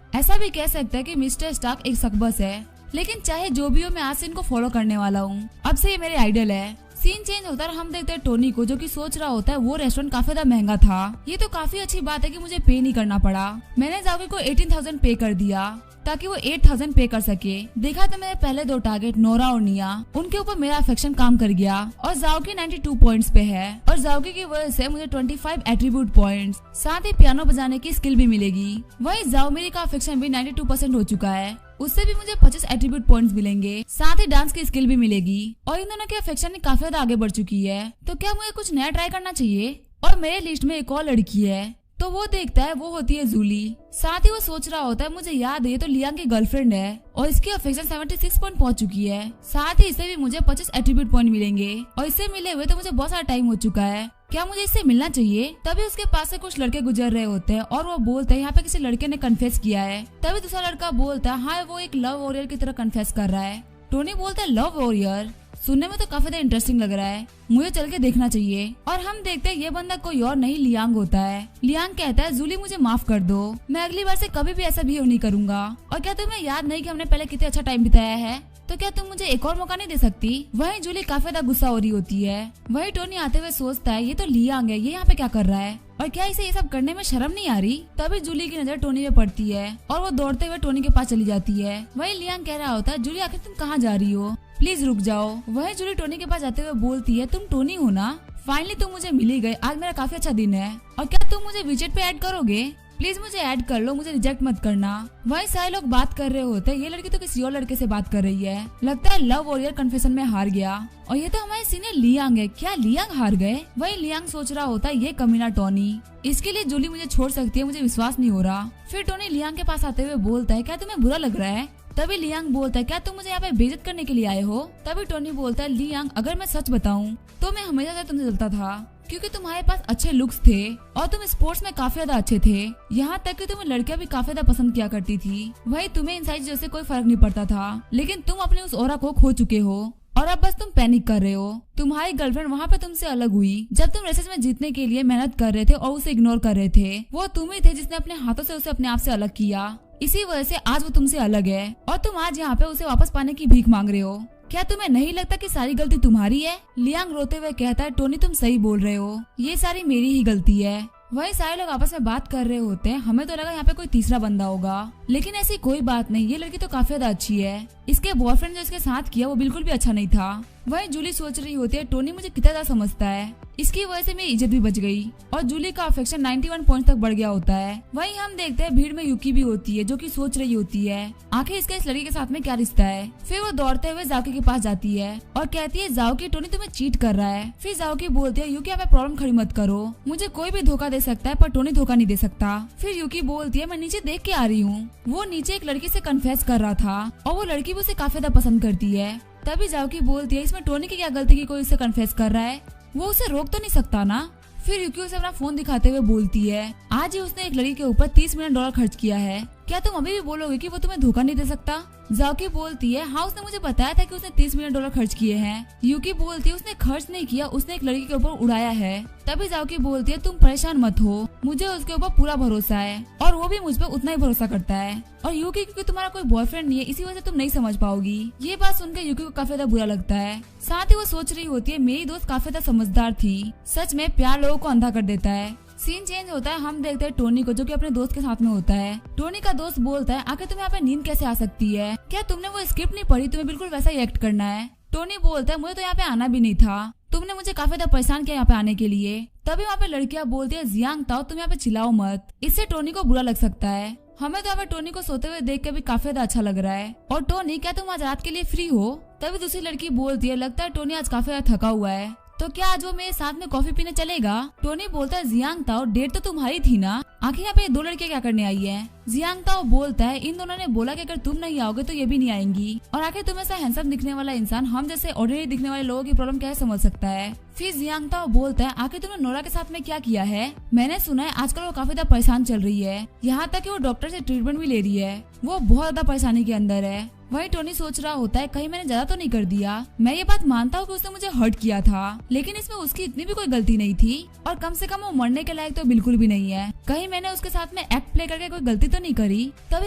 ऐसा भी कह सकते हैं कि मिस्टर स्टार्क एक सकबस है, लेकिन चाहे जो भी हो मैं आज से इनको फॉलो करने वाला हूँ। अब से ये मेरे आइडल है। सीन चेंज होता है, हम देखते हैं टोनी को जो कि सोच रहा होता है वो रेस्टोरेंट काफी ज्यादा महंगा था। ये तो काफी अच्छी बात है कि मुझे पे नहीं करना पड़ा। मैंने जाओकी को 18,000 पे कर दिया ताकि वो 8,000 पे कर सके। देखा तो मेरे पहले दो टारगेट नोरा और निया, उनके ऊपर मेरा अफेक्शन काम कर गया और जाओकी 92 पॉइंट्स पे है और जाओकी की वजह से मुझे 25 एट्रीब्यूट पॉइंट्स, साथ ही पियानो बजाने की स्किल भी मिलेगी। वही जाओमेरी का अफेक्शन भी 92% हो चुका है, उससे भी मुझे 25 एट्रीब्यूट पॉइंट्स मिलेंगे, साथ ही डांस की स्किल भी मिलेगी और इन दोनों के अफेक्शन काफी ज्यादा आगे बढ़ चुकी है। तो क्या मुझे कुछ नया ट्राई करना चाहिए? और मेरे लिस्ट में एक और लड़की है तो वो देखता है, वो होती है जूली। साथ ही वो सोच रहा होता है मुझे याद है ये तो लियांग की गर्लफ्रेंड है और इसकी अफेक्शन 76 पॉइंट पहुंच चुकी है। साथ ही इससे भी मुझे 25 एट्रीब्यूट पॉइंट मिलेंगे और इससे मिले हुए तो मुझे बहुत सारा टाइम हो चुका है। क्या मुझे इससे मिलना चाहिए? तभी उसके पास से कुछ लड़के गुजर रहे होते हैं और वो बोलते हैं यहाँ पे किसी लड़के ने कन्फेस किया है। तभी दूसरा लड़का बोलता है हाँ वो एक लव वॉरियर की तरह कन्फेस कर रहा है। टोनी बोलता है लव वॉरियर, सुनने में तो काफी ज्यादा इंटरेस्टिंग लग रहा है, मुझे चल के देखना चाहिए। और हम देखते हैं ये बंदा कोई और नहीं लियांग होता है। लियांग कहता है जूली मुझे माफ कर दो, मैं अगली बार से कभी भी ऐसा बिहेव नहीं करूंगा। और क्या तुम्हें याद नहीं कि हमने पहले कितने अच्छा टाइम बिताया है? तो क्या तुम मुझे एक और मौका नहीं दे सकती? वहीं जूली काफी ज्यादा गुस्सा हो रही होती है। वहीं टोनी आते हुए सोचता है ये तो लियांग है, ये यहाँ पे क्या कर रहा है और क्या इसे ये सब करने में शर्म नहीं आ रही? तभी जूली की नजर टोनी पे पड़ती है और वो दौड़ते हुए टोनी के पास चली जाती है। वहीं लियांग कह रहा होता है जूली आखिर तुम कहाँ जा रही हो, प्लीज रुक जाओ। वहीं जूली टोनी के पास जाते हुए बोलती है तुम टोनी हो ना, फाइनली तुम मुझे मिल ही गए, आज मेरा काफी अच्छा दिन है। और क्या तुम मुझे विचेट पे ऐड करोगे? प्लीज मुझे ऐड कर लो, मुझे रिजेक्ट मत करना। वहीं सारे लोग बात कर रहे होते हैं, ये लड़की तो किसी और लड़के से बात कर रही है, लगता है लव वॉरियर कन्फेशन में हार गया। और ये तो हमारे सीनियर लियांग है, क्या लियांग हार गए? वही लियांग सोच रहा होता है ये कमीना टोनी, इसके लिए जूली मुझे छोड़ सकती है, मुझे विश्वास नहीं हो रहा। फिर टोनी लियांग के पास आते हुए बोलता है क्या तुम्हें बुरा लग रहा है? तभी लियांग बोलता है क्या तुम मुझे यहाँ पे बेइज्जत करने के लिए आए हो? तभी टोनी बोलता है लियांग अगर मैं सच बताऊं तो मैं हमेशा से तुमसे जलता था क्योंकि तुम्हारे पास अच्छे लुक्स थे और तुम स्पोर्ट्स में काफी ज्यादा अच्छे थे, यहाँ तक कि तुम्हें लड़कियां भी काफी ज्यादा पसंद किया करती थी। वही तुम्हें इन सारी चीजों से कोई फर्क नहीं पड़ता था, लेकिन तुम अपने उस ऑरा को खो चुके हो और अब बस तुम पैनिक कर रहे हो। तुम्हारी गर्लफ्रेंड वहाँ पे तुमसे अलग हुई जब तुम रेसेस में जीतने के लिए मेहनत कर रहे थे और उसे इग्नोर कर रहे थे। वो तुम ही थे जिसने अपने हाथों से उसे अपने आप से अलग किया, इसी वजह से आज वो तुमसे अलग है और तुम आज यहाँ पे उसे वापस पाने की भीख मांग रहे हो। क्या तुम्हें नहीं लगता कि सारी गलती तुम्हारी है? लियांग रोते हुए कहता है टोनी तुम सही बोल रहे हो, ये सारी मेरी ही गलती है। वही सारे लोग आपस में बात कर रहे होते हैं, हमें तो लगा यहाँ पे कोई तीसरा बंदा होगा, लेकिन ऐसी कोई बात नहीं, ये लड़की तो काफी ज्यादा अच्छी है। इसके बॉयफ्रेंड जो इसके साथ किया वो बिल्कुल भी अच्छा नहीं था। वही जूली सोच रही होती है टोनी मुझे कितना ज्यादा समझता है, इसकी वजह से मेरी इज्जत भी बच गई और जूली का अफेक्शन 91 पॉइंट तक बढ़ गया होता है। वहीं हम देखते हैं भीड़ में यूकी भी होती है जो कि सोच रही होती है आखिर इसका इस लड़की के साथ में क्या रिश्ता है। फिर वो दौड़ते हुए जाओकी के पास जाती है और कहती है जाओकी टोनी तुम्हें चीट कर रहा है। फिर जाओकी बोलती है यूकी हमें प्रॉब्लम खड़ी मत करो, मुझे कोई भी धोखा दे सकता है पर टोनी धोखा नहीं दे सकता। फिर यूकी बोलती है मैं नीचे देख के आ रही हूँ, वो नीचे एक लड़की से कन्फेस कर रहा था और वो लड़की भी उसे काफी ज्यादा पसंद करती है। तभी जाओकी बोलती है इसमें टोनी की क्या गलती की कोई उसे कन्फेस कर रहा है, वो उसे रोक तो नहीं सकता ना। फिर यूकी उसे अपना फोन दिखाते हुए बोलती है आज ही उसने एक लड़की के ऊपर $30 मिलियन खर्च किया है, क्या तुम अभी भी बोलोगे कि वो तुम्हें धोखा नहीं दे सकता? जाओकी बोलती है हाँ उसने मुझे बताया था कि उसने $30 मिलियन खर्च किए हैं। यूकी बोलती है उसने खर्च नहीं किया, उसने एक लड़की के ऊपर उड़ाया है। तभी जाओकी बोलती है तुम परेशान मत हो, मुझे उसके ऊपर पूरा भरोसा है और वो भी मुझ पर उतना ही भरोसा करता है। और यूकी क्योंकि तुम्हारा कोई बॉयफ्रेंड नहीं है इसी वजह से तुम नहीं समझ पाओगी। ये बात सुनकर यूकी को काफी ज्यादा बुरा लगता है। साथ ही वो सोच रही होती है मेरी दोस्त काफी ज्यादा समझदार थी, सच में प्यार लोगों को अंधा कर देता है। सीन चेंज होता है, हम देखते हैं टोनी को जो कि अपने दोस्त के साथ में होता है। टोनी का दोस्त बोलता है आखिर तुम्हें यहाँ पे नींद कैसे आ सकती है, क्या तुमने वो स्क्रिप्ट नहीं पढ़ी, तुम्हें बिल्कुल वैसा ही एक्ट करना है। टोनी बोलता है मुझे तो यहाँ पे आना भी नहीं था, तुमने मुझे काफी ज्यादा परेशान किया यहाँ पे आने के लिए। तभी वहाँ पे लड़कियां बोलती है जियांग ताओ तुम यहाँ पे चिल्लाओ मत, इससे टोनी को बुरा लग सकता है। हमें तो यहाँ पे टोनी को सोते हुए देख के भी काफी ज्यादा अच्छा लग रहा है। और टोनी क्या तुम आज रात के लिए फ्री हो? तभी दूसरी लड़की बोलती है लगता है टोनी आज काफी ज्यादा थका हुआ है। तो क्या आज वो मेरे साथ में कॉफी पीने चलेगा? टोनी बोलता है जियांग ताओ, डेट तो तुम्हारी थी ना, आखिर यहाँ पे 2 लड़कियां क्या करने आई है? जियांग ताओ बोलता है इन दोनों ने बोला कि अगर तुम नहीं आओगे तो ये भी नहीं आएंगी, और आखिर तुम ऐसा हैंडसम दिखने वाला इंसान हम जैसे ऑर्डिनरी दिखने वाले लोगों की प्रॉब्लम कैसे समझ सकता है? फिर जियांग ताओ बोलता है आखिर तुमने नोरा के साथ में क्या किया है? मैंने सुना है आजकल वो काफी ज्यादा परेशान चल रही है, यहाँ तक कि वो डॉक्टर से ट्रीटमेंट भी ले रही है, वो बहुत ज्यादा परेशानी के अंदर है। वही टोनी सोच रहा होता है कहीं मैंने ज्यादा तो नहीं कर दिया। मैं ये बात मानता हूँ कि उसने मुझे हर्ट किया था, लेकिन इसमें उसकी इतनी भी कोई गलती नहीं थी, और कम से कम वो मरने के लायक तो बिल्कुल भी नहीं है। कहीं मैंने उसके साथ में एक्ट प्ले करके कोई गलती तो नहीं करी? तभी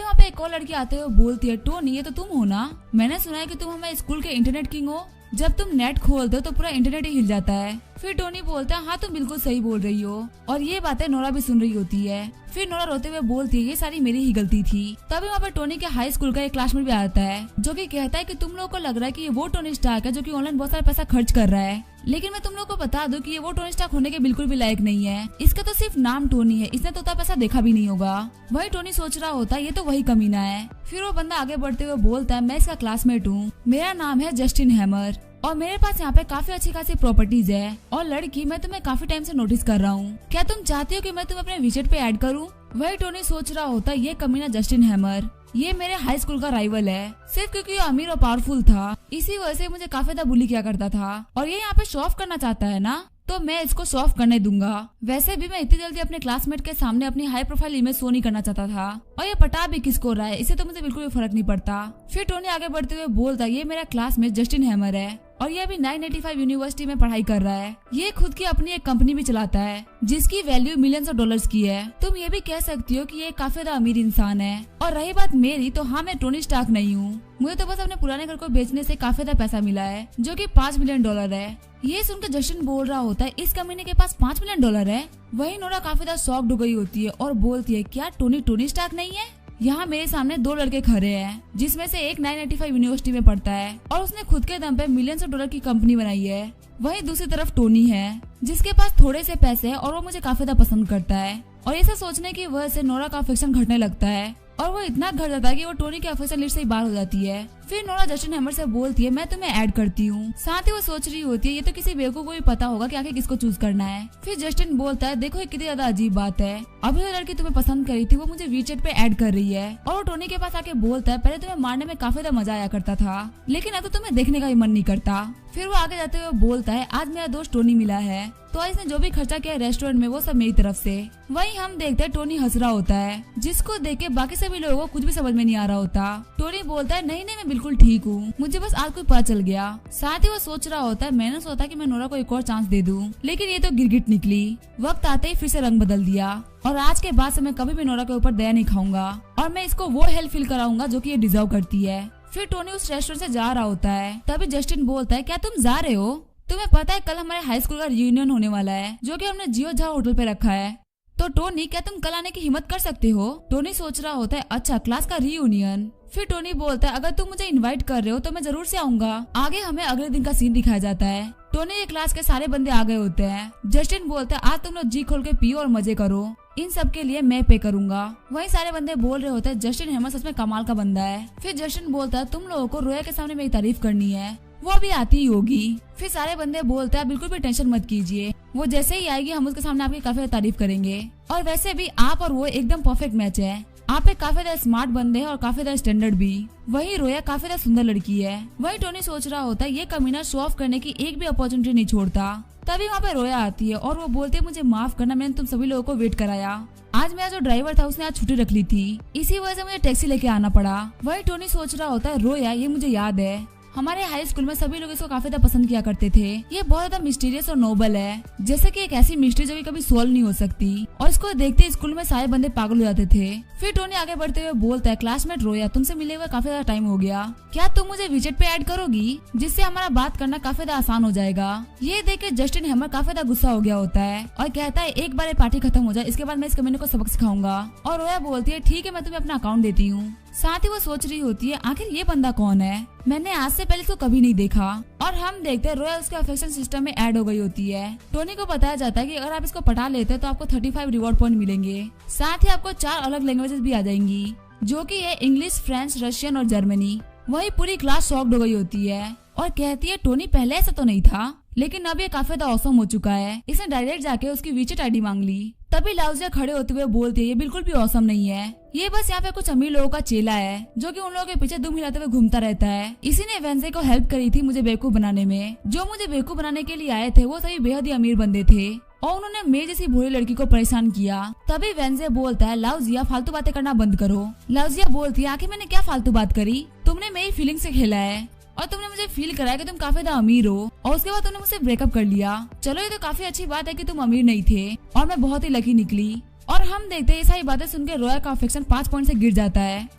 वहाँ पे एक और लड़की आते हुए बोलती है टोनी ये तो तुम हो ना, मैंने सुना है कि तुम हमारे स्कूल के इंटरनेट किंग हो, जब तुम नेट खोलते हो तो पूरा इंटरनेट ही हिल जाता है। फिर टोनी बोलता है हाँ तुम बिल्कुल सही बोल रही हो, और ये बातें नोरा भी सुन रही होती है। फिर नोरा रोते हुए बोलती है ये सारी मेरी ही गलती थी। तभी वहाँ पर टोनी के हाई स्कूल का एक क्लासमेट भी आता है, जो कि कहता है कि तुम लोगों को लग रहा है कि ये वो टोनी स्टार्क है जो कि ऑनलाइन बहुत सारा पैसा खर्च कर रहा है, लेकिन मैं तुम लोग को बता दूं कि ये वो टोनी स्टार्क होने के बिल्कुल भी लायक नहीं है। इसका तो सिर्फ नाम टोनी है, इसने तो उतना पैसा देखा भी नहीं होगा। वही टोनी सोच रहा होता है ये तो वही कमीना है। फिर वो बंदा आगे बढ़ते हुए बोलता है मैं इसका क्लासमेट हूँ, मेरा नाम है जस्टिन हैमर, और मेरे पास यहाँ पे काफी अच्छी खासी प्रॉपर्टीज है, और लड़की मैं तुम्हें काफी टाइम से नोटिस कर रहा हूँ, क्या तुम चाहती हो कि मैं तुम्हें अपने विजिट पे ऐड करूँ? वही टोनी सोच रहा होता है ये कमीना जस्टिन हैमर ये मेरे हाई स्कूल का राइवल है, सिर्फ क्योंकि ये अमीर और पावरफुल था इसी वजह से मुझे काफी ज्यादा बुली किया करता था, और ये यहाँ पे शो ऑफ करना चाहता है ना, तो मैं इसको शो ऑफ करने दूंगा। वैसे भी मैं इतनी जल्दी अपने क्लासमेट के सामने अपनी हाई प्रोफाइल इमेज शो नहीं करना चाहता था, और ये पटा भी किसको रहा है इसे तो मुझे बिल्कुल भी फर्क नहीं पड़ता। फिर टोनी आगे बढ़ते हुए बोलता है ये मेरा क्लासमेट जस्टिन हैमर है, और ये अभी 985 यूनिवर्सिटी में पढ़ाई कर रहा है। ये खुद की अपनी एक कंपनी भी चलाता है जिसकी वैल्यू मिलियंस ऑफ डॉलर्स की है। तुम ये भी कह सकती हो कि ये काफी ज्यादा अमीर इंसान है। और रही बात मेरी, तो हाँ मैं टोनी स्टार्क नहीं हूँ, मुझे तो बस अपने पुराने घर को बेचने से काफी ज्यादा पैसा मिला है जो कि $5 मिलियन है। ये सुनकर जस्टिन बोल रहा होता है इस कमीने के पास $5 मिलियन है। वही नोरा काफी ज्यादा शॉक्ड हो गई होती है और बोलती है क्या टोनी स्टार्क नहीं है? यहाँ मेरे सामने 2 लड़के खड़े हैं जिसमें से एक 985 यूनिवर्सिटी में पढ़ता है और उसने खुद के दम पे मिलियंस ऑफ डॉलर की कंपनी बनाई है। वहीं दूसरी तरफ टोनी है जिसके पास थोड़े से पैसे हैं और वो मुझे काफी ज्यादा पसंद करता है, और ऐसा सोचने की वजह से नोरा का अफेक्शन घटने लगता है और वो इतना घट जाता है कि वो टोनी के अफेक्शन लिस्ट से ही बाहर हो जाती है। फिर नोरा जस्टिन हैमर से बोलती है मैं तुम्हें ऐड करती हूँ। साथ ही वो सोच रही होती है ये तो किसी बेवकूफ को भी पता होगा कि आखिर किसको चूज करना है। फिर जस्टिन बोलता है देखो ये कितनी ज्यादा अजीब बात है, अभी जो लड़की तुम्हें पसंद करी थी वो मुझे वीचैट पे ऐड कर रही है, और वो टोनी के पास आके बोलता है पहले तुम्हें मारने में काफी ज्यादा मजा आया करता था लेकिन अब तो तुम्हें देखने का भी मन नहीं करता। फिर वो आगे जाते हुए बोलता है आज मेरा दोस्त टोनी मिला है तो इसने जो भी खर्चा किया रेस्टोरेंट में वो सब मेरी तरफ से। वहीं हम देखते हैं टोनी हंस रहा होता है जिसको देख के बाकी सभी लोगों को कुछ भी समझ में नहीं आ रहा होता। टोनी बोलता है नहीं मैं बिल्कुल ठीक हूँ, मुझे बस आज कोई पता चल गया। साथ ही वो सोच रहा होता है मैंने सोचा कि मैं नोरा को एक और चांस दे दूं, लेकिन ये तो गिरगिट निकली। वक्त आते ही फिर से रंग बदल दिया और आज के बाद से मैं कभी भी नोरा के ऊपर दया नहीं खाऊंगा और मैं इसको वो हेल्प फील कराऊंगा जो कि ये डिजर्व करती है। फिर टोनी उस रेस्टोरेंट से जा रहा होता है तभी जस्टिन बोलता है क्या तुम जा रहे हो? तुम्हें पता है कल हमारे हाई स्कूल का रियूनियन होने वाला है जो कि हमने जियो झा होटल पे रखा है, तो टोनी क्या तुम कल आने की हिम्मत कर सकते हो? टोनी सोच रहा होता है अच्छा क्लास का रियूनियन। फिर टोनी बोलता है अगर तुम मुझे इनवाइट कर रहे हो तो मैं जरूर से आऊंगा। आगे हमें अगले दिन का सीन दिखाया जाता है। टोनी के क्लास के सारे बंदे आ गए होते हैं। जस्टिन बोलता है आज तुम लोग जी खोल के पियो और मजे करो, इन सब के लिए मैं पे करूंगा। वहीं सारे बंदे बोल रहे होते हैं जस्टिन हैमर सच में कमाल का बंदा है। फिर जस्टिन बोलता है तुम लोगों को रोया के सामने मेरी तारीफ करनी है, वो अभी आती ही होगी। फिर सारे बंदे बोलते हैं बिल्कुल भी टेंशन मत कीजिए, वो जैसे ही आएगी हम उसके सामने आपकी काफी तारीफ करेंगे। और वैसे भी आप और वो एकदम परफेक्ट मैच है, आप एक काफी ज्यादा स्मार्ट बंदे हैं और काफी ज्यादा स्टैंडर्ड भी। वही रोया काफी ज्यादा सुंदर लड़की है। वही टोनी सोच रहा होता है ये कमीना शो ऑफ करने की एक भी अपॉर्चुनिटी नहीं छोड़ता। तभी वहाँ पे रोया आती है और वो बोलती है मुझे माफ करना, मैंने तुम सभी लोगों को वेट कराया। आज मेरा जो ड्राइवर था उसने आज छुट्टी रख ली थी, इसी वजह से मुझे टैक्सी लेके आना पड़ा। वही टोनी सोच रहा होता है रोया ये मुझे याद है, हमारे हाई स्कूल में सभी लोग इसको काफी ज्यादा पसंद किया करते थे। ये बहुत ज्यादा मिस्टीरियस और नोबल है, जैसे कि एक ऐसी मिस्ट्री जो कि कभी सोल्व नहीं हो सकती, और इसको देखते स्कूल में सारे बंदे पागल हो जाते थे। फिर टोनी आगे बढ़ते हुए बोलता है क्लासमेट रोया तुमसे मिले हुए काफी ज्यादा टाइम हो गया, क्या तुम मुझे विचेट पे ऐड करोगी जिससे हमारा बात करना काफी ज्यादा आसान हो जाएगा। ये देख के जस्टिन हैमर काफी ज्यादा गुस्सा हो गया होता है और कहता है एक बार ये पार्टी खत्म हो जाए इसके बाद मैं इस कमीने को सबक सिखाऊंगा। और रोया बोलती है ठीक है मैं तुम्हें अपना अकाउंट देती हूँ। साथ ही वो सोच रही होती है आखिर ये बंदा कौन है, मैंने आज से पहले इसको कभी नहीं देखा। और हम देखते हैं रोया उसके अफेक्शन सिस्टम में ऐड हो गई होती है। टोनी को बताया जाता है कि अगर आप इसको पटा लेते हैं तो आपको 35 रिवॉर्ड पॉइंट मिलेंगे, साथ ही आपको 4 अलग लैंग्वेजेस भी आ जाएंगी जो कि है इंग्लिश, फ्रेंच, रशियन और जर्मनी। वही पूरी क्लास शॉक्ड हो गई होती है और कहती है टोनी पहले ऐसा तो नहीं था, लेकिन अब ये काफी ज्यादा औसम हो चुका है। इसने डायरेक्ट जाके उसकी वीचेट आईडी मांग ली। तभी लाउजिया खड़े होते हुए बोलती है ये बिल्कुल भी औसम नहीं है, ये बस यहाँ पे कुछ अमीर लोगों का चेला है जो कि उन लोगों के पीछे दुम हिलाते हुए घूमता रहता है। इसी ने वेंजे को हेल्प करी थी मुझे बेवकूफ बनाने में। जो मुझे बेवकूफ बनाने के लिए आए थे वो सभी बेहद ही अमीर बंदे थे और उन्होंने मेरे जैसी भोली लड़की को परेशान किया। तभी वेंजे बोलता है लाउजिया फालतू बातें करना बंद करो। लाउजिया बोलती है आखिर मैंने क्या फालतू बात करी, तुमने मेरी फीलिंग से खेला है और तुमने मुझे फील कराया कि तुम काफी ज्यादा अमीर हो और उसके बाद तुमने मुझसे ब्रेकअप कर लिया। चलो ये तो काफी अच्छी बात है कि तुम अमीर नहीं थे और मैं बहुत ही लकी निकली। और हम देखते हैं ये सारी बातें सुनकर रोया का अफेक्शन 5 पॉइंट से गिर जाता है।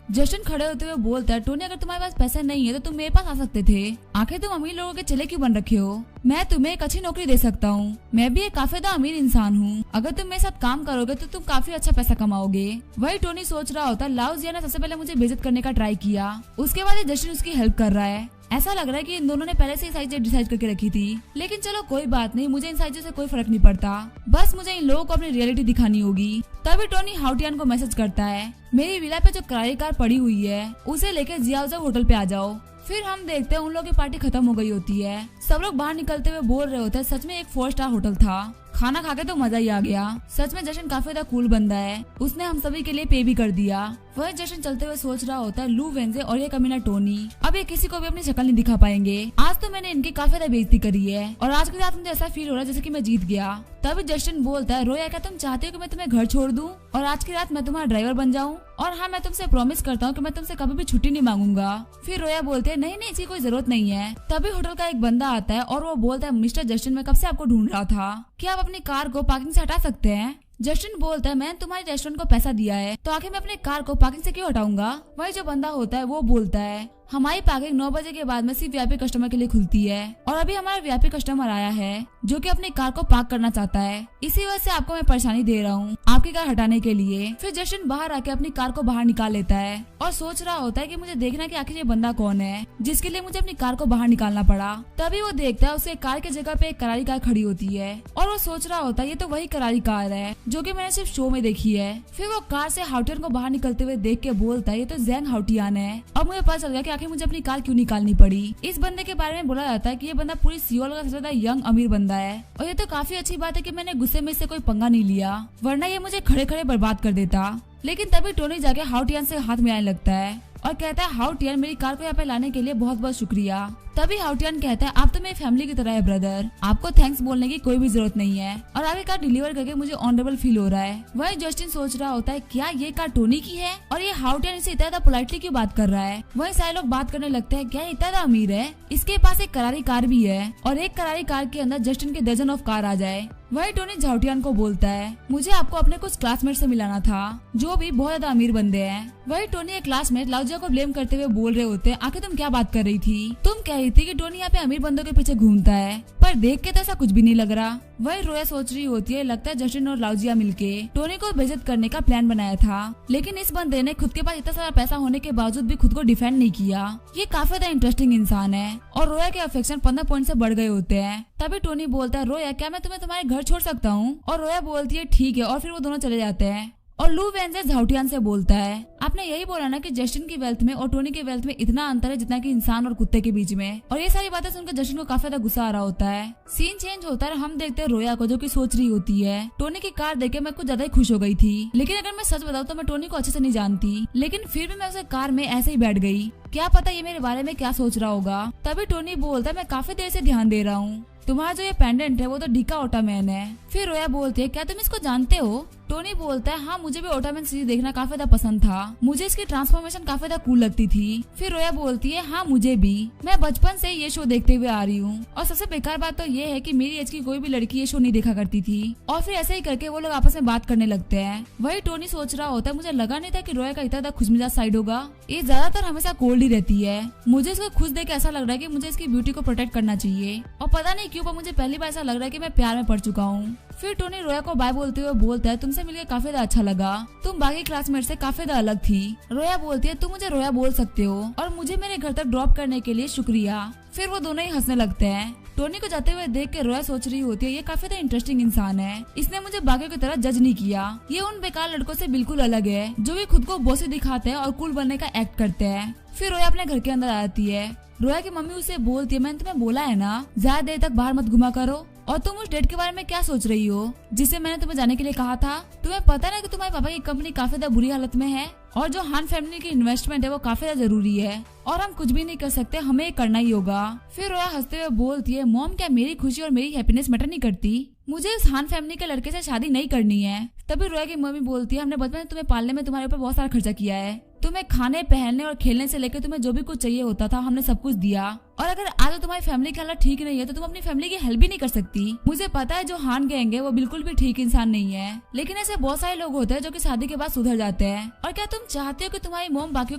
जस्टिन खड़े होते हुए बोलता है टोनी अगर तुम्हारे पास पैसे नहीं है तो तुम मेरे पास आ सकते थे, आखिर तुम अमीर लोगों के चले क्यों बन रखे हो, मैं तुम्हें एक अच्छी नौकरी दे सकता हूँ, मैं भी एक काफी ज्यादा अमीर इंसान हूँ, अगर तुम मेरे साथ काम करोगे तो तुम काफी अच्छा पैसा कमाओगे। वही टोनी सोच रहा होता लाउजिया ने सबसे पहले मुझे बेइज्जत करने का ट्राई किया, उसके बाद जस्टिन उसकी हेल्प कर रहा है। ऐसा लग रहा है कि इन दोनों ने पहले से ही सारी चीजें डिसाइड करके रखी थी, लेकिन चलो कोई बात नहीं, मुझे इन सारी चीजों से कोई फर्क नहीं पड़ता, बस मुझे इन लोगों को अपनी रियलिटी दिखानी होगी। तभी टोनी हाउटियान को मैसेज करता है मेरी विला पे जो किराए कार पड़ी हुई है उसे लेके जियाओजाओ होटल पे आ जाओ। फिर हम देखते हैं उन लोगों की पार्टी खत्म हो गई होती है। सब लोग बाहर निकलते हुए बोल रहे होते हैं सच में एक 4 स्टार होटल था, खाना खा के तो मजा ही आ गया। सच में जशन काफी ज्यादा कूल बंदा है, उसने हम सभी के लिए पे भी कर दिया। वह जशन चलते हुए सोच रहा होता है लू वेंजे और ये कमीना टोनी अब ये किसी को भी अपनी शक्ल नहीं दिखा पाएंगे। आज तो मैंने इनकी काफी ज्यादा बेइज्जती करी है और आज के रात मुझे ऐसा फील हो रहा है जैसे कि मैं जीत गया। तभी जस्टिन बोलता है रोया क्या तुम चाहते हो कि मैं तुम्हें घर छोड़ दूं और आज की रात मैं तुम्हारा ड्राइवर बन जाऊं, और हाँ मैं तुमसे प्रॉमिस करता हूँ कि मैं तुमसे कभी भी छुट्टी नहीं मांगूंगा। फिर रोया बोलते है नहीं नहीं इसकी कोई जरूरत नहीं है। तभी होटल का एक बंदा आता है और वो बोलता है मिस्टर जस्टिन मैं कब से आपको ढूंढ रहा था, क्या आप अपनी कार को पार्किंग से हटा सकते हैं। जस्टिन बोलता है मैंने तुम्हारे रेस्टोरेंट को पैसा दिया है तो आखिर मैं अपनी कार को पार्किंग से क्यों हटाऊंगा। वही जो बंदा होता है वो बोलता है हमारी पार्किंग 9 बजे के बाद में सिर्फ वीआईपी कस्टमर के लिए खुलती है और अभी हमारा वीआईपी कस्टमर आया है जो कि अपनी कार को पार्क करना चाहता है, इसी वजह से आपको मैं परेशानी दे रहा हूँ आपकी कार हटाने के लिए। फिर जस्टिन बाहर आके अपनी कार को बाहर निकाल लेता है और सोच रहा होता है कि मुझे देखना कि आखिर ये बंदा कौन है जिसके लिए मुझे अपनी कार को बाहर निकालना पड़ा। तभी वो देखता है उसके कार की जगह पे एक करारी कार खड़ी होती है और वो सोच रहा होता है ये तो वही करारी कार है जो कि मैंने सिर्फ शो में देखी है। फिर वो कार से हाउटियन को बाहर निकलते हुए देख के बोलता है ये तो जैंग हाउटियान है। और मुझे पता चल गया कि आखिर मुझे अपनी कार क्यों निकालनी पड़ी। इस बंदे के बारे में बोला जाता है कि ये बंदा पूरी सियोल का सबसे ज्यादा यंग अमीर बंदा है और ये तो काफी अच्छी बात है कि मैंने गुस्से में इससे कोई पंगा नहीं लिया वरना ये मुझे खड़े खड़े बर्बाद कर देता। लेकिन तभी टोनी जाके हाउटियन से हाथ मिलाने लगता है और कहता है हाउटियन मेरी कार को यहाँ पे लाने के लिए बहुत बहुत शुक्रिया। तभी हाउटियन कहता है आप तो मेरी फैमिली की तरह है ब्रदर, आपको थैंक्स बोलने की कोई भी जरूरत नहीं है और आगे कार डिलीवर करके मुझे ऑनरेबल फील हो रहा है। वही जस्टिन सोच रहा होता है क्या ये कार टोनी की है और ये हाउटियन इसे इतना ज्यादा पोलाइटली क्यों बात कर रहा है। वही सारे लोग बात करने लगते हैं क्या इतना ज्यादा अमीर है, इसके पास एक करारी कार भी है और एक करारी कार के अंदर जस्टिन के डजन ऑफ कार आ जाए। वही टोनी झाउटियान को बोलता है मुझे आपको अपने कुछ क्लासमेट से मिलाना था जो भी बहुत ज्यादा अमीर बंदे हैं। वही टोनी एक क्लासमेट लाउजिया को ब्लेम करते हुए बोल रहे होते हैं आखिर तुम क्या बात कर रही थी, तुम कह रही थी कि टोनी यहाँ पे अमीर बंदों के पीछे घूमता है पर देख के तो ऐसा कुछ भी नहीं लग रहा। वही रोया सोच रही होती है लगता है जस्टिन और लाउजिया मिलके टोनी को बेइज्जत करने का प्लान बनाया था, लेकिन इस बंदे ने खुद के पास इतना सारा पैसा होने के बावजूद भी खुद को डिफेंड नहीं किया। ये काफी ज्यादा इंटरेस्टिंग इंसान है और रोया के अफेक्शन 15 पॉइंट से बढ़ गए होते हैं। तभी टोनी बोलता है रोया क्या मैं तुम्हें तुम्हारे घर छोड़ सकता हूँ, और रोया बोलती है ठीक है और फिर वो दोनों चले जाते हैं। और लू वेंजे झाउटियान से बोलता है आपने यही बोला ना कि जस्टिन की वेल्थ में और टोनी के वेल्थ में इतना अंतर है जितना कि इंसान और कुत्ते के बीच में। और ये सारी बातें सुनकर जस्टिन को काफी ज्यादा गुस्सा आ रहा होता है। सीन चेंज होता है, हम देखते हैं रोया को जो कि सोच रही होती है टोनी की कार देख के मैं कुछ ज्यादा ही खुश हो गई थी, लेकिन अगर मैं सच बताऊँ तो मैं टोनी को अच्छे से नहीं जानती, लेकिन फिर भी मैं उसे कार में ऐसे ही बैठ गई, क्या पता ये मेरे बारे में क्या सोच रहा होगा। तभी टोनी बोलता है मैं काफी देर से ध्यान दे रहा हूँ, तुम्हारा जो ये पेंडेंट है वो तो डिका ओटामैन है। फिर रोया बोलती है क्या तुम इसको जानते हो। टोनी बोलता है हाँ मुझे भी ओटामैन सीरीज देखना काफी ज्यादा पसंद था, मुझे इसकी ट्रांसफॉर्मेशन काफी ज्यादा कूल लगती थी। फिर रोया बोलती है हाँ मुझे भी, मैं बचपन से ये शो देखते हुए आ रही हूँ और सबसे बेकार बात तो ये है कि मेरी एज की कोई भी लड़की ये शो नहीं देखा करती थी। और फिर ऐसे ही करके वो लोग आपस में बात करने लगते हैं। वही टोनी सोच रहा होता है मुझे लगा नहीं था कि रोया का इतना ज्यादा खुशमिजाज साइड होगा, ये ज्यादातर हमेशा कोल्ड ही रहती है। मुझे इसको खुश देख ऐसा लग रहा है कि मुझे इसकी ब्यूटी को प्रोटेक्ट करना चाहिए और पता नहीं क्यों पर मुझे पहली बार ऐसा लग रहा है कि मैं प्यार में पड़ चुका हूँ। फिर टोनी रोया को बाय बोलते हुए बोलता है तुमसे मिलकर काफी ज्यादा अच्छा लगा, तुम बाकी क्लासमेट से काफी ज्यादा अलग थी। रोया बोलती है तुम मुझे रोया बोल सकते हो और मुझे मेरे घर तक ड्रॉप करने के लिए शुक्रिया। फिर वो दोनों ही हंसने लगते हैं। टोनी को जाते हुए देख के रोया सोच रही होती है ये काफी ज्यादा इंटरेस्टिंग इंसान है, इसने मुझे बाकियों की तरह जज नहीं किया, ये उन बेकार लड़कों से बिल्कुल अलग है जो कि खुद को बॉसी दिखाते हैं और कूल बनने का एक्ट करते हैं। फिर रोया अपने घर के अंदर आती है रोया की मम्मी उसे बोलती है, मैंने तुम्हें बोला है ना ज्यादा देर तक बाहर मत घुमा करो। और तुम उस डेट के बारे में क्या सोच रही हो जिसे मैंने तुम्हें जाने के लिए कहा था? तुम्हें पता ना कि तुम्हारे पापा की कंपनी काफी ज्यादा बुरी हालत में है और जो हान फैमिली की इन्वेस्टमेंट है वो काफी ज्यादा जरूरी है और हम कुछ भी नहीं कर सकते, हमें ये करना ही होगा। फिर रोया हंसते हुए बोलती है, मॉम क्या मेरी खुशी और मेरी हैप्पीनेस मैटर नहीं करती? मुझे इस हान फैमिली के लड़के से शादी नहीं करनी है। तभी रोया की मम्मी बोलती है, हमने बचपन में तुम्हें पालने में तुम्हारे ऊपर बहुत सारा खर्चा किया है, तुम्हें खाने पहनने और खेलने से लेकर तुम्हें जो भी कुछ चाहिए होता था हमने सब कुछ दिया। और अगर आज तुम्हारी फैमिली की हालत ठीक नहीं है तो तुम अपनी फैमिली की हेल्प भी नहीं कर सकती। मुझे पता है जो हान गैंग है वो बिल्कुल भी ठीक इंसान नहीं है, लेकिन ऐसे बहुत सारे लोग होते हैं जो कि शादी के बाद सुधर जाते हैं। और क्या तुम चाहते हो कि तुम्हारी मॉम बाकियों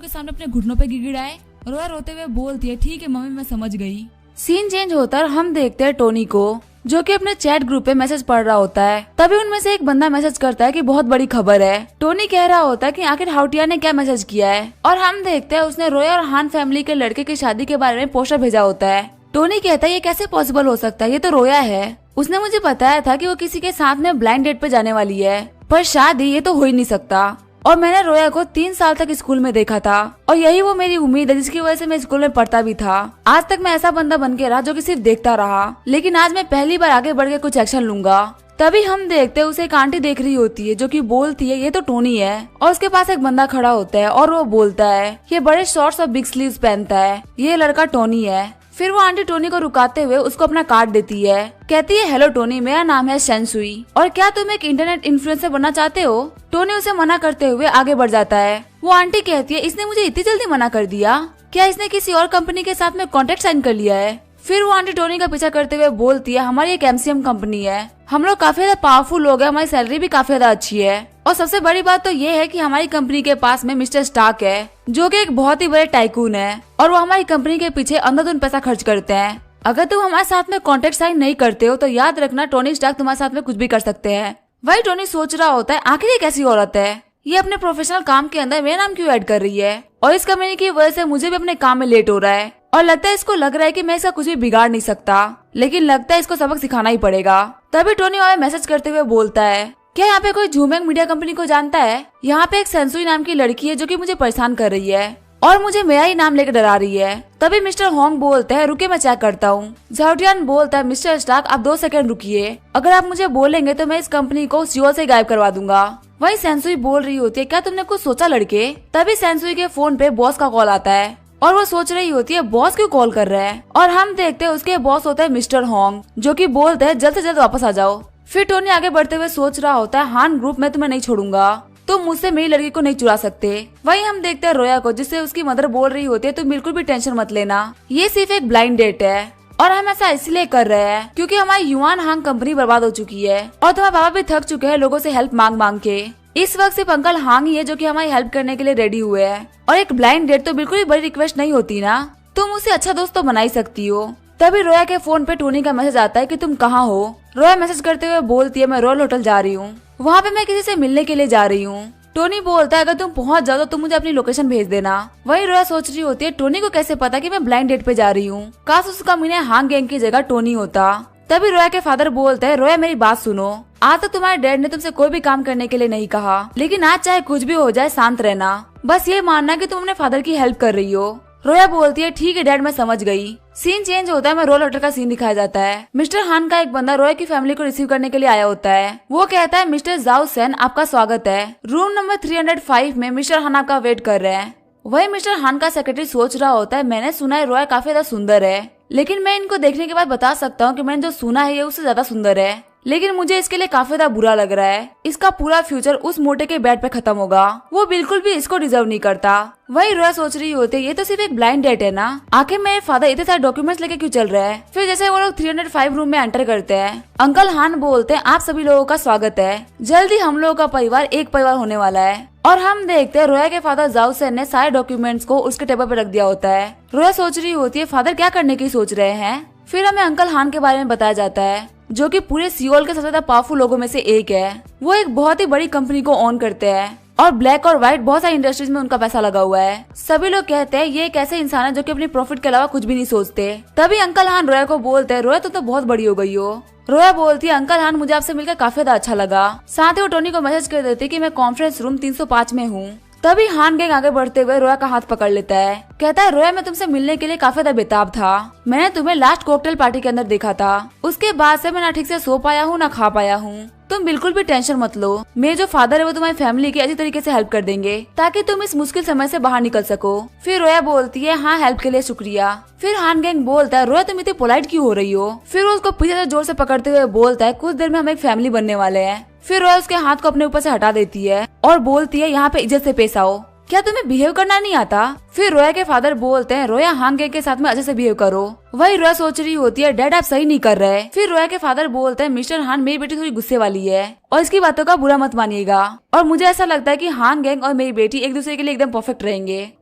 के सामने अपने घुटनों पे गिड़गिड़ाए? रोया रोते हुए बोलती है, ठीक है मम्मी मैं समझ गई। सीन चेंज होता है और हम देखते हैं टोनी को जो कि अपने चैट ग्रुप पे मैसेज पढ़ रहा होता है। तभी उनमें से एक बंदा मैसेज करता है कि बहुत बड़ी खबर है। टोनी कह रहा होता है कि आखिर हाउटिया ने क्या मैसेज किया है और हम देखते हैं उसने रोया और हान फैमिली के लड़के की शादी के बारे में पोस्टर भेजा होता है। टोनी कहता है ये कैसे पॉसिबल हो सकता है, ये तो रोया है। उसने मुझे बताया था कि वो किसी के साथ में ब्लाइंड डेट पे जाने वाली है, पर शादी ये तो हो ही नहीं सकता। और मैंने रोया को 3 साल तक स्कूल में देखा था और यही वो मेरी उम्मीद है जिसकी वजह से मैं स्कूल में पढ़ता भी था। आज तक मैं ऐसा बंदा बन के रहा जो कि सिर्फ देखता रहा, लेकिन आज मैं पहली बार आगे बढ़ के कुछ एक्शन लूंगा। तभी हम देखते हैं उसे एक आंटी देख रही होती है जो कि बोलती है ये तो टोनी है। और उसके पास एक बंदा खड़ा होता है और वो बोलता है ये बड़े शॉर्ट्स और बिग स्लीव्स पहनता है, ये लड़का टोनी है। फिर वो आंटी टोनी को रुकाते हुए उसको अपना कार्ड देती है, कहती है हेलो टोनी मेरा नाम है सेंसुई और क्या तुम एक इंटरनेट इन्फ्लुएंसर बनना चाहते हो? टोनी उसे मना करते हुए आगे बढ़ जाता है। वो आंटी कहती है इसने मुझे इतनी जल्दी मना कर दिया, क्या इसने किसी और कंपनी के साथ में कॉन्ट्रैक्ट साइन कर लिया है? फिर वो आंटी टोनी का पीछा करते हुए बोलती है हमारी एक MCM कंपनी है, हम लोग काफी ज्यादा पावरफुल लोग हैं, हमारी सैलरी भी काफी ज्यादा अच्छी है और सबसे बड़ी बात तो ये है कि हमारी कंपनी के पास में मिस्टर स्टार्क है जो कि एक बहुत ही बड़े टाइकून है और वो हमारी कंपनी के पीछे अंधाधुंध पैसा खर्च करते हैं। अगर तुम हमारे साथ में कॉन्ट्रैक्ट साइन नहीं करते हो तो याद रखना टोनी स्टार्क तुम्हारे साथ में कुछ भी कर सकते हैं। वही टोनी सोच रहा होता है आखिर ये कैसी औरत है, ये अपने प्रोफेशनल काम के अंदर मेरा नाम क्यों ऐड कर रही है और इस कंपनी की वजह से मुझे भी अपने काम में लेट हो रहा है और लगता है इसको लग रहा है कि मैं इसका कुछ भी बिगाड़ नहीं सकता, लेकिन लगता है इसको सबक सिखाना ही पड़ेगा। तभी टोनी वहाँ मैसेज करते हुए बोलता है क्या यहाँ पे कोई झूमेंग मीडिया कंपनी को जानता है? यहाँ पे एक सेंसुई नाम की लड़की है जो कि मुझे परेशान कर रही है और मुझे मेरा ही नाम लेकर डरा रही है। तभी मिस्टर होंग बोलते हैं रुके मैं चेक करता हूँ। झाउटियान बोलता है मिस्टर स्टार्क आप 2 सेकंड रुकिए, अगर आप मुझे बोलेंगे तो मैं इस कंपनी को सीओ से गायब करवा दूंगा। वही सेंसुई बोल रही होती है क्या तुमने कुछ सोचा लड़के? तभी सेंसुई के फोन पे बॉस का कॉल आता है और वो सोच रही होती है बॉस क्यों कॉल कर रहा है और हम देखते हैं उसके बॉस होता है मिस्टर होंग जो कि बोलते हैं जल्द से जल्द वापस आ जाओ। फिर टोनी आगे बढ़ते हुए सोच रहा होता है हान ग्रुप में तुम्हें नहीं छोड़ूंगा, तुम मुझसे मेरी लड़की को नहीं चुरा सकते। वही हम देखते हैं रोया को जिससे उसकी मदर बोल रही होती है तुम बिल्कुल भी टेंशन मत लेना, ये सिर्फ एक ब्लाइंड डेट है और हम ऐसा इसलिए कर रहे हैं क्योंकि हमारी युआन हांग कंपनी बर्बाद हो चुकी है और तुम्हारे पापा भी थक चुके हैं लोगों से हेल्प मांग मांग के। इस वक्त सिर्फ अंकल हांग ही है जो कि हमारी हेल्प करने के लिए रेडी हुए हैं और एक ब्लाइंड डेट तो बिल्कुल भी बड़ी रिक्वेस्ट नहीं होती ना, तुम उसे अच्छा दोस्त तो बना ही सकती हो। तभी रोया के फोन पे टोनी का मैसेज आता है कि तुम कहाँ हो? रोया मैसेज करते हुए बोलती है मैं रॉयल होटल जा रही हूँ, वहाँ पे मैं किसी से मिलने के लिए जा रही हूँ। टोनी बोलता है अगर तुम पहुँच जाओ तो तुम मुझे अपनी लोकेशन भेज देना। वही रोया सोच रही होती है टोनी को कैसे पता कि मैं ब्लाइंड डेट पे जा रही हूँ, काश उसका मीने हांग गैंग की जगह टोनी होता। तभी रोया के फादर बोलते हैं रोया मेरी बात सुनो, आज तक तुम्हारे डैड ने तुमसे कोई भी काम करने के लिए नहीं कहा, लेकिन आज चाहे कुछ भी हो जाए शांत रहना, बस ये मानना कि तुम अपने फादर की हेल्प कर रही हो। रोया बोलती है ठीक है डैड मैं समझ गई। सीन चेंज होता है, मैं रॉयल होटल का सीन दिखाया जाता है। मिस्टर हान का एक बंदा रोया की फैमिली को रिसीव करने के लिए आया होता है। वो कहता है मिस्टर जाओ सेन आपका स्वागत है, रूम नंबर 305 में मिस्टर हान आपका वेट कर रहे हैं। वही मिस्टर हान का सेक्रेटरी सोच रहा होता है मैंने सुना है रोया काफी ज्यादा सुंदर है, लेकिन मैं इनको देखने के बाद बता सकता हूँ कि मैंने जो सुना है ये उससे ज्यादा सुंदर है, लेकिन मुझे इसके लिए काफी ज्यादा बुरा लग रहा है। इसका पूरा फ्यूचर उस मोटे के बेड पे खत्म होगा, वो बिल्कुल भी इसको डिजर्व नहीं करता। वही रोया सोच रही होती है ये तो सिर्फ एक ब्लाइंड डेट है ना, आखिर मेरे फादर इतने सारे डॉक्यूमेंट्स लेके क्यों चल रहे हैं। फिर जैसे वो लोग 305 रूम में एंटर करते हैं, अंकल हान बोलते हैं आप सभी लोगों का स्वागत है, जल्दी हम लोगों का परिवार एक परिवार होने वाला है। और हम देखते हैं रोया के फादर जाओ सेन ने सारे डॉक्यूमेंट्स को उसके टेबल पर रख दिया होता है। रोया सोच रही होती है फादर क्या करने की सोच रहे हैं। फिर हमें अंकल हान के बारे में बताया जाता है जो कि पूरे सियोल के सबसे ज्यादा पावरफुल लोगों में से एक है। वो एक बहुत ही बड़ी कंपनी को ओन करते हैं और ब्लैक और व्हाइट बहुत सारी इंडस्ट्रीज में उनका पैसा लगा हुआ है। सभी लोग कहते हैं ये एक ऐसे इंसान है जो कि अपनी प्रॉफिट के अलावा कुछ भी नहीं सोचते। तभी अंकल हान रोया को बोलते हैं रोया तुम तो बहुत बड़ी हो गई हो। रोया बोलती है अंकल हान मुझे आपसे मिलकर काफी ज्यादा अच्छा लगा। साथ ही वो टोनी को मैसेज कर देती है कि मैं कॉन्फ्रेंस रूम 305 में हूँ। तभी हान गैंग आगे बढ़ते हुए रोया का हाथ पकड़ लेता है। कहता है रोया, मैं तुमसे मिलने के लिए काफी ज्यादा बेताब था। मैंने तुम्हें लास्ट कॉकटेल पार्टी के अंदर देखा था। उसके बाद से मैं ना ठीक से सो पाया हूँ ना खा पाया हूँ। तुम बिल्कुल भी टेंशन मत लो, मेरे जो फादर है वो तुम्हारी फैमिली की अच्छी तरीके से हेल्प कर देंगे ताकि तुम इस मुश्किल समय से बाहर निकल सको। फिर रोया बोलती है हाँ, हेल्प के लिए शुक्रिया। फिर हान गैंग बोलता है रोया, तुम इतनी पोलाइट क्यों हो रही हो। फिर वो उसको पीछे से जोर से पकड़ते हुए बोलता है कुछ देर में हम एक फैमिली बनने वाले हैं। फिर रोया उसके हाथ को अपने ऊपर से हटा देती है और बोलती है यहाँ पे इज्जत से पेश आओ, क्या तुम्हें बिहेव करना नहीं आता। फिर रोया के फादर बोलते हैं रोया, हान गैंग के साथ में अच्छे से बिहेव करो। वही रोया सोच रही होती है डैड आप सही नहीं कर रहे। फिर रोया के फादर बोलते हैं मिस्टर हान, मेरी बेटी थोड़ी गुस्से वाली है और इसकी बातों का बुरा मत मानिएगा, और मुझे ऐसा लगता है कि हान गैंग और मेरी बेटी एक दूसरे के लिए एकदम परफेक्ट रहेंगे।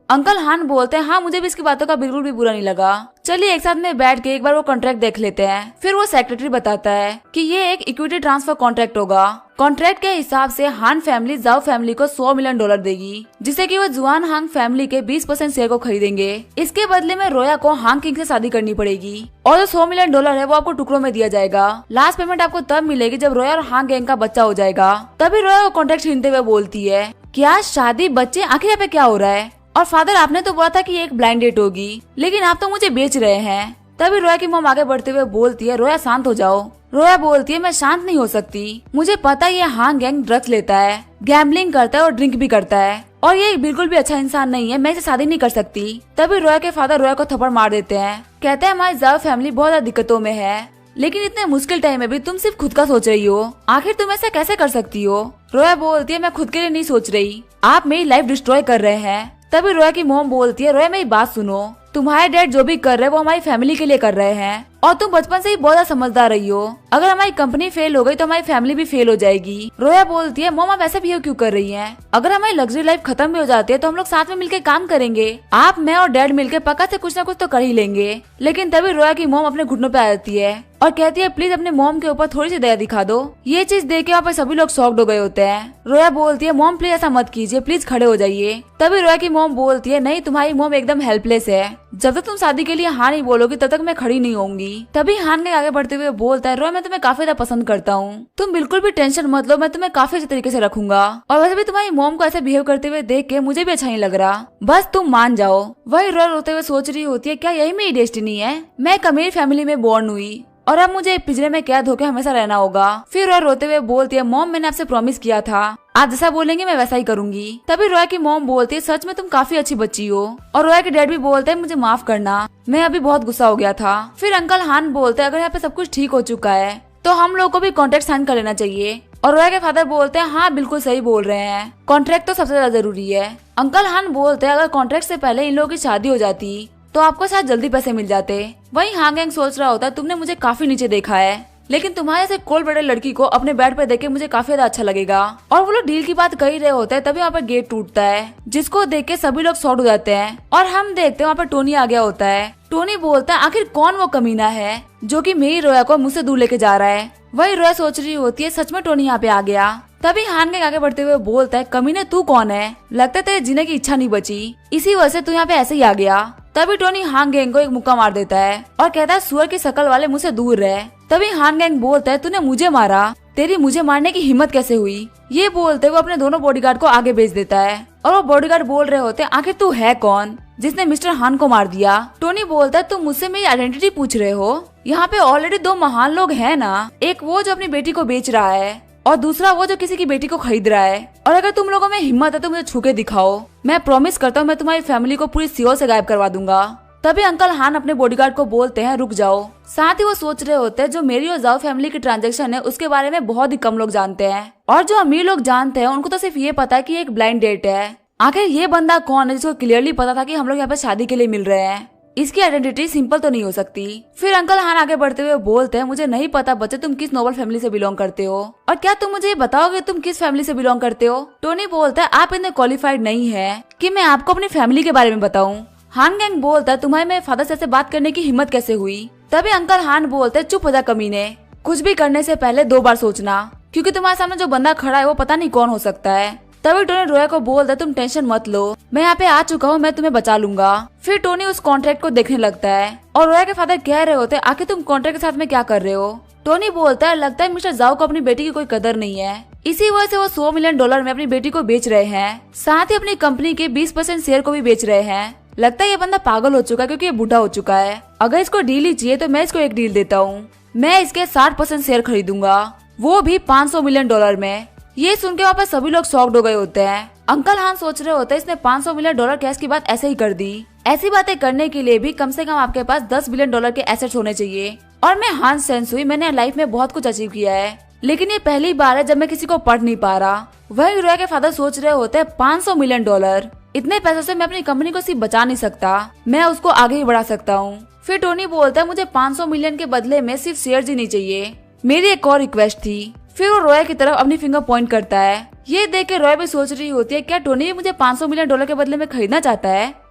अंकल हान बोलते हैं हाँ, मुझे भी इसकी बातों का बिल्कुल भी बुरा नहीं लगा, चलिए एक साथ में बैठ के एक बार वो कॉन्ट्रैक्ट देख लेते हैं। फिर वो सेक्रेटरी बताता है कि ये एक इक्विटी ट्रांसफर कॉन्ट्रैक्ट होगा। कॉन्ट्रैक्ट के हिसाब से हान फैमिली जाओ फैमिली को $100 मिलियन देगी, जिससे कि वो जुआन हांग फैमिली के 20% शेयर को खरीदेंगे। इसके बदले में रोया को हांग किंग से शादी करनी पड़ेगी और जो $100 मिलियन है वो आपको टुकड़ों में दिया जाएगा। लास्ट पेमेंट आपको तब मिलेगी जब रोया और हांग गैंग का बच्चा हो जाएगा। तभी रोया को कॉन्ट्रैक्ट छीनते हुए बोलती है क्या शादी, बच्चे, आखिर यहाँ पे क्या हो रहा है। और फादर आपने तो बोला था कि एक ब्लाइंड डेट होगी, लेकिन आप तो मुझे बेच रहे हैं। तभी रोया की मॉम आगे बढ़ते हुए बोलती है रोया शांत हो जाओ। रोया बोलती है मैं शांत नहीं हो सकती, मुझे पता है ये हांग गैंग ड्रग्स लेता है, गैम्बलिंग करता है और ड्रिंक भी करता है और ये बिल्कुल भी अच्छा इंसान नहीं है, मैं इसे शादी नहीं कर सकती। तभी रोया के फादर रोया को थप्पड़ मार देते हैं। कहते हैं हमारी जाओ फैमिली बहुत ज्यादा दिक्कतों में है, लेकिन इतने मुश्किल टाइम में भी तुम सिर्फ खुद का सोच रही हो, आखिर तुम ऐसा कैसे कर सकती हो। रोया बोलती है मैं खुद के लिए नहीं सोच रही, आप मेरी लाइफ डिस्ट्रॉय कर रहे हैं। तभी रोया की मॉम बोलती है रोया मेरी बात सुनो, तुम्हारे डैड जो भी कर रहे हैं वो हमारी फैमिली के लिए कर रहे हैं और तुम बचपन से ही बहुत ज्यादा समझदार रही हो, अगर हमारी कंपनी फेल हो गई तो हमारी फैमिली भी फेल हो जाएगी। रोया बोलती है मॉम आप ऐसे बिहेव क्यों कर रही हैं? अगर हमारी लग्जरी लाइफ खत्म भी हो जाती है तो हम लोग साथ में मिलकर काम करेंगे, आप, मैं और डैड मिलकर पक्का से कुछ न कुछ तो कर ही लेंगे। लेकिन तभी रोया की मॉम अपने घुटनों पे आ जाती है और कहती है प्लीज अपने मॉम के ऊपर थोड़ी सी दया दिखा दो। ये चीज देख के वहाँ पे सभी लोग शॉक्ड हो गए होते हैं। रोया बोलती है मॉम प्लीज ऐसा मत कीजिए, प्लीज खड़े हो जाइए। तभी रोया की मॉम बोलती है नहीं, तुम्हारी मॉम एकदम हेल्पलेस है, जब तक तुम शादी के लिए हाँ नहीं बोलोगी तब तक मैं खड़ी नहीं होंगी। तभी हान ने आगे बढ़ते हुए बोलता है रोया मैं तुम्हें काफी ज्यादा पसंद करता हूँ, तुम बिल्कुल भी टेंशन मत लो, मैं तुम्हें काफी अच्छे तरीके से रखूंगा और वैसे भी तुम्हारी मॉम को ऐसे बिहेव करते हुए देख के मुझे भी अच्छा नहीं लग रहा, बस तुम मान जाओ। वही रोया रोते हुए सोच रही होती है क्या यही मेरी डेस्टिनी है, मैं एक अमीर फैमिली में बोर्न हुई और अब मुझे पिंजरे में कैद होकर हमेशा रहना होगा। फिर रोया रोते हुए बोलती है मॉम मैंने आपसे प्रॉमिस किया था, आप जैसा बोलेंगे मैं वैसा ही करूंगी। तभी रोया की मॉम बोलती है सच में तुम काफी अच्छी बच्ची हो और रोया के डैड भी बोलते हैं मुझे माफ करना, मैं अभी बहुत गुस्सा हो गया था। फिर अंकल हान बोलते हैं अगर यहाँ पे सब कुछ ठीक हो चुका है तो हम लोग को भी कॉन्ट्रैक्ट साइन कर लेना चाहिए और रोया के फादर बोलते हैं हाँ बिल्कुल सही बोल रहे हैं, कॉन्ट्रैक्ट तो सबसे ज्यादा जरूरी है। अंकल हान बोलते हैं अगर कॉन्ट्रैक्ट से पहले इन लोगों की शादी हो जाती तो आपको शायद जल्दी पैसे मिल जाते। वहीं हांग गैंग सोच रहा होता तुमने मुझे काफी नीचे देखा है, लेकिन तुम्हारे से कोल्ड ब्लडेड लड़की को अपने बेड पे देख के मुझे काफी ज्यादा अच्छा लगेगा। और वो लोग डील की बात कर ही रहे होते हैं तभी वहाँ पे गेट टूटता है, जिसको देख के सभी लोग शॉक हो जाते हैं और हम देखते हैं वहाँ पे टोनी आ गया होता है। टोनी बोलता है आखिर कौन वो कमीना है जो कि मेरी रोया को मुझसे दूर लेके जा रहा है। वही रोया सोच रही होती है सच में टोनी यहाँ पे आ गया। तभी हान गैंग आगे बढ़ते हुए बोलता है कमीने तू कौन है, लगता है तेरे जीने की इच्छा नहीं बची, इसी वजह से तू यहाँ पे ऐसे ही आ गया। तभी टोनी हान गैंग को एक मुक्का मार देता है और कहता है सुअर की शक्ल वाले मुझसे दूर रहे। तभी हान गैंग बोलता है तूने मुझे मारा, तेरी मुझे मारने की हिम्मत कैसे हुई। ये बोलते हुए अपने दोनों बॉडीगार्ड को आगे भेज देता है और वो बॉडीगार्ड बोल रहे होते हैं आखिर तू है कौन जिसने मिस्टर हान को मार दिया। टोनी बोलता है तुम मुझसे मेरी आइडेंटिटी पूछ रहे हो, यहाँ पे ऑलरेडी 2 महान लोग हैं ना, एक वो जो अपनी बेटी को बेच रहा है और दूसरा वो जो किसी की बेटी को खरीद रहा है, और अगर तुम लोगों में हिम्मत है तो मुझे छू के दिखाओ, मैं प्रॉमिस करता हूँ मैं तुम्हारी फैमिली को पूरी सियोल से गायब करवा दूंगा। तभी अंकल हान अपने बॉडीगार्ड को बोलते हैं रुक जाओ। साथ ही वो सोच रहे होते हैं जो मेरी और जाओ फैमिली की ट्रांजैक्शन है उसके बारे में बहुत ही कम लोग जानते हैं और जो अमीर लोग जानते हैं उनको तो सिर्फ ये पता है कि एक ब्लाइंड डेट है। आखिर ये बंदा कौन है जिसको क्लियरली पता था कि हम लोग यहाँ पे शादी के लिए मिल रहे हैं, इसकी आइडेंटिटी सिंपल तो नहीं हो सकती। फिर अंकल हान आगे बढ़ते हुए बोलते हैं मुझे नहीं पता बच्चे तुम किस नोबल फैमिली से बिलोंग करते हो और क्या तुम मुझे बताओगे तुम किस फैमिली से बिलोंग करते हो। टोनी बोलता है आप इतने क्वालिफाइड नहीं है कि मैं आपको अपनी फैमिली के बारे में बताऊं। हान गैंग बोलता है तुम्हारे मेरे फादर से ऐसे बात करने की हिम्मत कैसे हुई। तभी अंकल हान बोलते हैं चुप हो जा कमीने, कुछ भी करने से पहले 2 बार सोचना, क्योंकि तुम्हारे सामने जो बंदा खड़ा है वो पता नहीं कौन हो सकता है। तभी टोनी रोया को बोलता है तुम टेंशन मत लो, मैं यहाँ पे आ चुका हूँ, मैं तुम्हें बचा लूंगा। फिर टोनी उस कॉन्ट्रैक्ट को देखने लगता है और रोया के फादर कह रहे होते हैं आखिर तुम कॉन्ट्रैक्ट के साथ में क्या कर रहे हो। टोनी बोलता है लगता है मिस्टर जाओ को अपनी बेटी की कोई कदर नहीं है, इसी वजह से वो $100 मिलियन में अपनी बेटी को बेच रहे हैं, साथ ही अपनी कंपनी के 20% शेयर को भी बेच रहे हैं। लगता है ये बंदा पागल हो चुका है क्योंकि ये बूढ़ा हो चुका है। अगर इसको डील ही चाहिए तो मैं इसको एक डील देता हूँ, मैं इसके 60% शेयर खरीदूंगा, वो भी $500 मिलियन में। ये सुन के वहाँ पर सभी लोग शॉक्ड हो गए होते हैं। अंकल हान सोच रहे होते हैं इसने $500 मिलियन कैश की बात ऐसे ही कर दी। ऐसी बातें करने के लिए भी कम से कम आपके पास $10 बिलियन के एसेट्स होने चाहिए। और मैं हान सेंसुई, मैंने लाइफ में बहुत कुछ अचीव किया है, लेकिन ये पहली बार है जब मैं किसी को पढ़ नहीं पा रहा। वही रोया के फादर सोच रहे होते हैं $500 मिलियन, इतने पैसों से मैं अपनी कंपनी को सिर्फ बचा नहीं सकता, मैं उसको आगे ही बढ़ा सकता हूँ। फिर टोनी बोलता है मुझे 500 मिलियन के बदले में सिर्फ शेयर्स ही नहीं चाहिए, मेरी एक और रिक्वेस्ट थी। फिर वो रोया की तरफ अपनी फिंगर पॉइंट करता है। ये देख के रोया भी सोच रही होती है क्या टोनी भी मुझे $500 मिलियन के बदले में खरीदना चाहता है।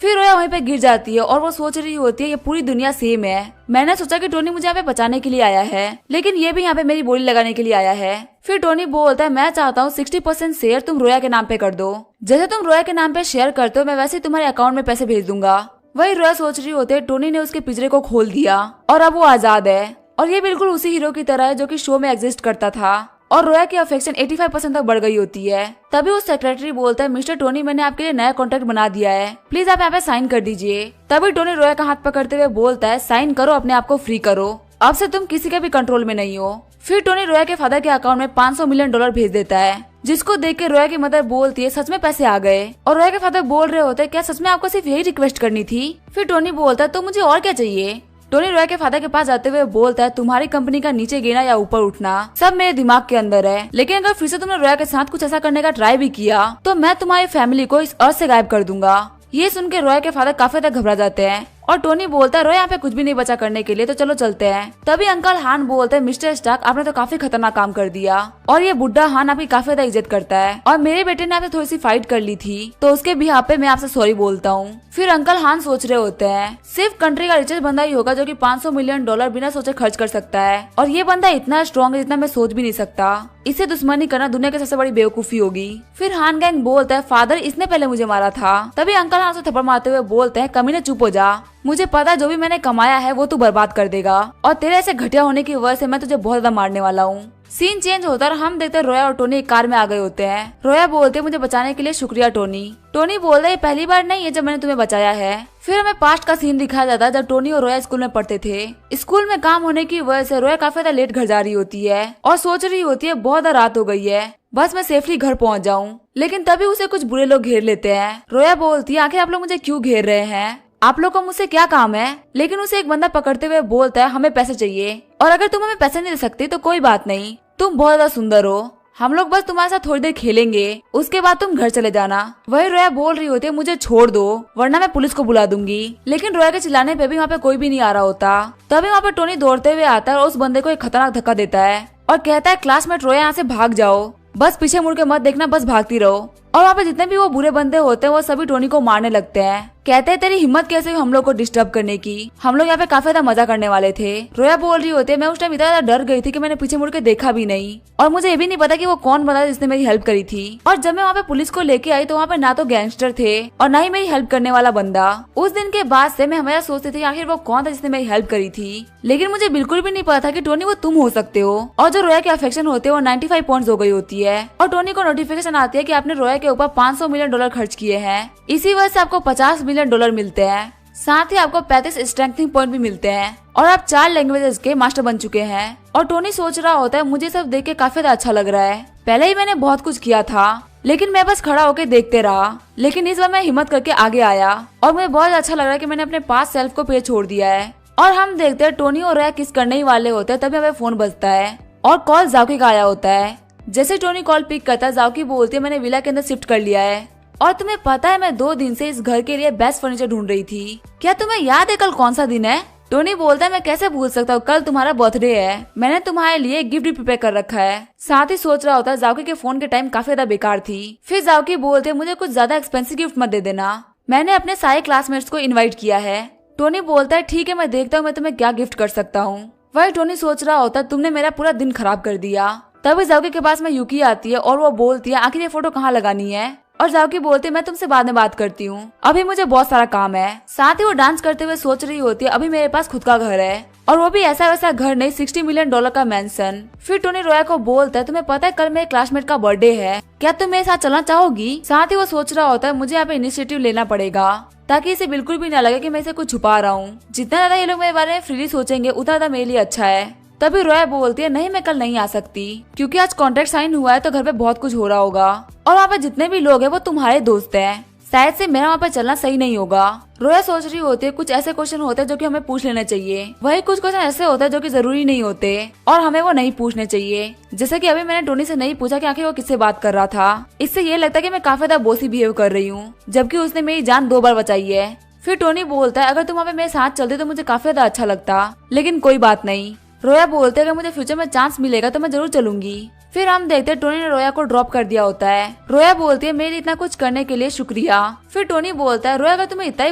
फिर रोया वहीं पे गिर जाती है और वो सोच रही होती है ये पूरी दुनिया सेम है। मैंने सोचा कि टोनी मुझे यहाँ पे बचाने के लिए आया है, लेकिन ये भी यहाँ पे मेरी बोली लगाने के लिए आया है। फिर टोनी बोलता है मैं चाहता हूँ 60% शेयर तुम रोया के नाम पे कर दो, जैसे तुम रोया के नाम पे शेयर करते हो मैं वैसे ही तुम्हारे अकाउंट में पैसे भेज दूंगा। वही रोया सोच रही होती है टोनी ने उसके पिंजरे को खोल दिया और अब वो आजाद है, और ये बिल्कुल उसी हीरो की तरह है जो कि शो में एग्जिस्ट करता था। और रोया की अफेक्शन 85% तक बढ़ गई होती है। तभी उस सेक्रेटरी बोलता है मिस्टर टोनी मैंने आपके लिए नया कॉन्ट्रैक्ट बना दिया है, प्लीज आप यहाँ पे साइन कर दीजिए। तभी टोनी रोया का हाथ पकड़ते हुए बोलता है साइन करो, अपने आप को फ्री करो, अब से तुम किसी के भी कंट्रोल में नहीं हो। फिर टोनी रोया के फादर के अकाउंट में $500 मिलियन भेज देता है, जिसको देख के रोया की मदर बोलती है सच में पैसे आ गए। और रोया के फादर बोल रहे होते हैं क्या सच में आपको सिर्फ यही रिक्वेस्ट करनी थी। फिर टोनी बोलता है तो मुझे और क्या चाहिए। टोनी रोया के फादर के पास जाते हुए बोलता है तुम्हारी कंपनी का नीचे गिरना या ऊपर उठना सब मेरे दिमाग के अंदर है, लेकिन अगर फिर से तुमने रोया के साथ कुछ ऐसा करने का ट्राई भी किया तो मैं तुम्हारी फैमिली को इस अर्थ से गायब कर दूंगा। ये सुन के रोया के फादर काफी तक घबरा जाते हैं और टोनी बोलता है रोया यहाँ पे कुछ भी नहीं बचा करने के लिए, तो चलो चलते हैं। तभी अंकल हान बोलते हैं मिस्टर स्टार्क आपने तो काफी खतरनाक काम कर दिया और ये बुढ़ा हान आपकी काफी ज्यादा इज्जत करता है, और मेरे बेटे ने आपसे थोड़ी सी फाइट कर ली थी तो उसके बिहाफ पे मैं आपसे सॉरी बोलता हूँ। फिर अंकल हान सोच रहे होते हैं सिर्फ कंट्री का रिचेस्ट बंदा ही होगा जो कि $500 मिलियन बिना सोचे खर्च कर सकता है, और ये बंदा इतना स्ट्रॉन्ग है जितना मैं सोच भी नहीं सकता, इसे दुश्मनी करना दुनिया की सबसे बड़ी बेवकूफी होगी। फिर हान गैंग बोलता है फादर इसने पहले मुझे मारा था। तभी अंकल हान से थप्पड़ मारते हुए बोलते हैं कमीने चुप हो जा, मुझे पता जो भी मैंने कमाया है वो तू बर्बाद कर देगा, और तेरे ऐसे घटिया होने की वजह से मैं तुझे बहुत ज्यादा मारने वाला हूँ। सीन चेंज होता है और हम देखते हैं रोया और टोनी एक कार में आ गए होते हैं। रोया बोलते मुझे बचाने के लिए शुक्रिया टोनी। टोनी बोलता है ये पहली बार नहीं है जब मैंने तुम्हें बचाया है। फिर हमें पास्ट का सीन दिखाया जाता है जब टोनी और रोया स्कूल में पढ़ते थे। स्कूल में काम होने की वजह से रोया काफी ज्यादा लेट घर जा रही होती है और सोच रही होती है बहुत ज्यादा रात हो गई है, बस मैं सेफली घर पहुंच जाऊं। लेकिन तभी उसे कुछ बुरे लोग घेर लेते हैं। रोया बोलती है आखिर आप लोग मुझे क्यों घेर रहे हैं, आप लोग को मुझसे क्या काम है। लेकिन उसे एक बंदा पकड़ते हुए बोलता है हमें पैसे चाहिए, और अगर तुम हमें पैसे नहीं दे सकते तो कोई बात नहीं, तुम बहुत ज्यादा सुंदर हो, हम लोग बस तुम्हारे साथ थोड़ी देर खेलेंगे, उसके बाद तुम घर चले जाना। वही रोया बोल रही होती है मुझे छोड़ दो वरना मैं पुलिस को बुला दूंगी। लेकिन रोया के चिल्लाने पे भी वहाँ पे कोई भी नहीं आ रहा होता। तभी वहाँ पे टोनी दौड़ते हुए आता है और उस बंदे को एक खतरनाक धक्का देता है और कहता है क्लासमेट रोया यहाँ से भाग जाओ, बस पीछे मुड़ के मत देखना, बस भागती रहो। और वहाँ पे जितने भी वो बुरे बंदे होते हैं वो सभी टोनी को मारने लगते हैं। कहते हैं तेरी हिम्मत कैसे हुई हम लोग को डिस्टर्ब करने की, हम लोग यहाँ पे काफी ज्यादा मजा करने वाले थे। रोया बोल रही होती है मैं उस टाइम इतना ज्यादा डर गई थी कि मैंने पीछे मुड़ के देखा भी नहीं, और मुझे ये भी नहीं पता कि वो कौन बंदा जिसने मेरी हेल्प करी थी। और जब मैं वहाँ पे पुलिस को लेके आई तो वहाँ पे ना तो गैंगस्टर थे और ना ही मेरी हेल्प करने वाला बंदा। उस दिन के बाद से मैं हमेशा सोचती थी आखिर वो कौन था जिसने मेरी हेल्प करी थी, लेकिन मुझे बिल्कुल भी नहीं पता था कि टोनी वो तुम हो सकते हो। और जो रोया के अफेक्शन होते हैं वो 95 पॉइंट्स हो गई होती है, और टोनी को नोटिफिकेशन आती है कि आपने रोया के ऊपर $500 मिलियन खर्च किए हैं, इसी वजह से आपको $50 मिलियन मिलते हैं, साथ ही आपको 35 स्ट्रेंथनिंग पॉइंट भी मिलते हैं, और आप 4 लैंग्वेजेस के मास्टर बन चुके हैं। और टोनी सोच रहा होता है मुझे सब देख के काफी अच्छा लग रहा है, पहले ही मैंने बहुत कुछ किया था लेकिन मैं बस खड़ा होकर देखते रहा, लेकिन इस बार मैं हिम्मत करके आगे आया और मुझे बहुत अच्छा लग रहा है कि मैंने अपने पास सेल्फ को पीछे छोड़ दिया है। और हम देखते हैं टोनी और रोया किस करने ही वाले होते हैं, तभी हमें फोन बजता है और कॉल जाओकी का आया होता है। जैसे टोनी कॉल पिक करता है जाओकी बोलती है मैंने विला के अंदर शिफ्ट कर लिया है, और तुम्हें पता है मैं 2 दिन से इस घर के लिए बेस्ट फर्नीचर ढूंढ रही थी, क्या तुम्हें याद है कल कौन सा दिन है। टोनी बोलता है मैं कैसे भूल सकता हूँ, कल तुम्हारा बर्थडे है, मैंने तुम्हारे लिए गिफ्ट भी प्रिपेयर कर रखा है। साथ ही सोच रहा होता है जाओकी के फोन के टाइम काफी ज्यादा बेकार थी। फिर जाओकी बोलते मुझे कुछ ज्यादा एक्सपेंसिव गिफ्ट मत दे देना, मैंने अपने सारे क्लासमेट्स को इन्वाइट किया है। टोनी बोलता है ठीक है मैं देखता हूँ मैं तुम्हें क्या गिफ्ट कर सकता हूँ। वही टोनी सोच रहा होता है तुमने मेरा पूरा दिन खराब कर दिया। तभी जाओकी के पास में यूकी आती है और वो बोलती है आखिर ये फोटो कहाँ लगानी है, और जाओकी बोलती है मैं तुमसे बाद में बात करती हूँ, अभी मुझे बहुत सारा काम है। साथ ही वो डांस करते हुए सोच रही होती है अभी मेरे पास खुद का घर है, और वो भी ऐसा वैसा घर नहीं, $60 मिलियन का मेंशन। फिर टोनी रोया को बोलता है तुम्हें पता है कल मेरे क्लासमेट का बर्थडे है, क्या तुम मेरे साथ चलना चाहोगी। साथ ही वो सोच रहा होता है मुझे यहाँ पे इनिशिएटिव लेना पड़ेगा ताकि इसे बिल्कुल भी ना लगे कि मैं इसे कुछ छुपा रहा हूँ। जितना ज्यादा ये लोग मेरे बारे में फ्रीली सोचेंगे उतना ज्यादा मेरे लिए अच्छा है। तभी रोया बोलती है नहीं मैं कल नहीं आ सकती क्योंकि आज कॉन्ट्रैक्ट साइन हुआ है तो घर पे बहुत कुछ हो रहा होगा और वहाँ पे जितने भी लोग हैं वो तुम्हारे दोस्त हैं, शायद से मेरा वहाँ पे चलना सही नहीं होगा। रोया सोच रही होती है कुछ ऐसे क्वेश्चन होते हैं जो कि हमें पूछ लेने चाहिए, वही कुछ क्वेश्चन ऐसे होते हैं जो कि जरूरी नहीं होते और हमें वो नहीं पूछने चाहिए। जैसे कि अभी मैंने टोनी से नहीं पूछा कि आखिर वो किससे बात कर रहा था। इससे ये लगता है कि मैं काफी ज्यादा बोसी बिहेव कर रही हूँ जबकि उसने मेरी जान 2 बार बचाई है। फिर टोनी बोलता है अगर तुम वहाँ पे मेरे साथ चलते तो मुझे काफी ज्यादा अच्छा लगता, लेकिन कोई बात नहीं। रोया बोलते है अगर मुझे फ्यूचर में चांस मिलेगा तो मैं जरूर चलूंगी। फिर हम देखते हैं टोनी ने रोया को ड्रॉप कर दिया होता है। रोया बोलती है मेरे लिए इतना कुछ करने के लिए शुक्रिया। फिर टोनी बोलता है रोया अगर तुम्हें इतना ही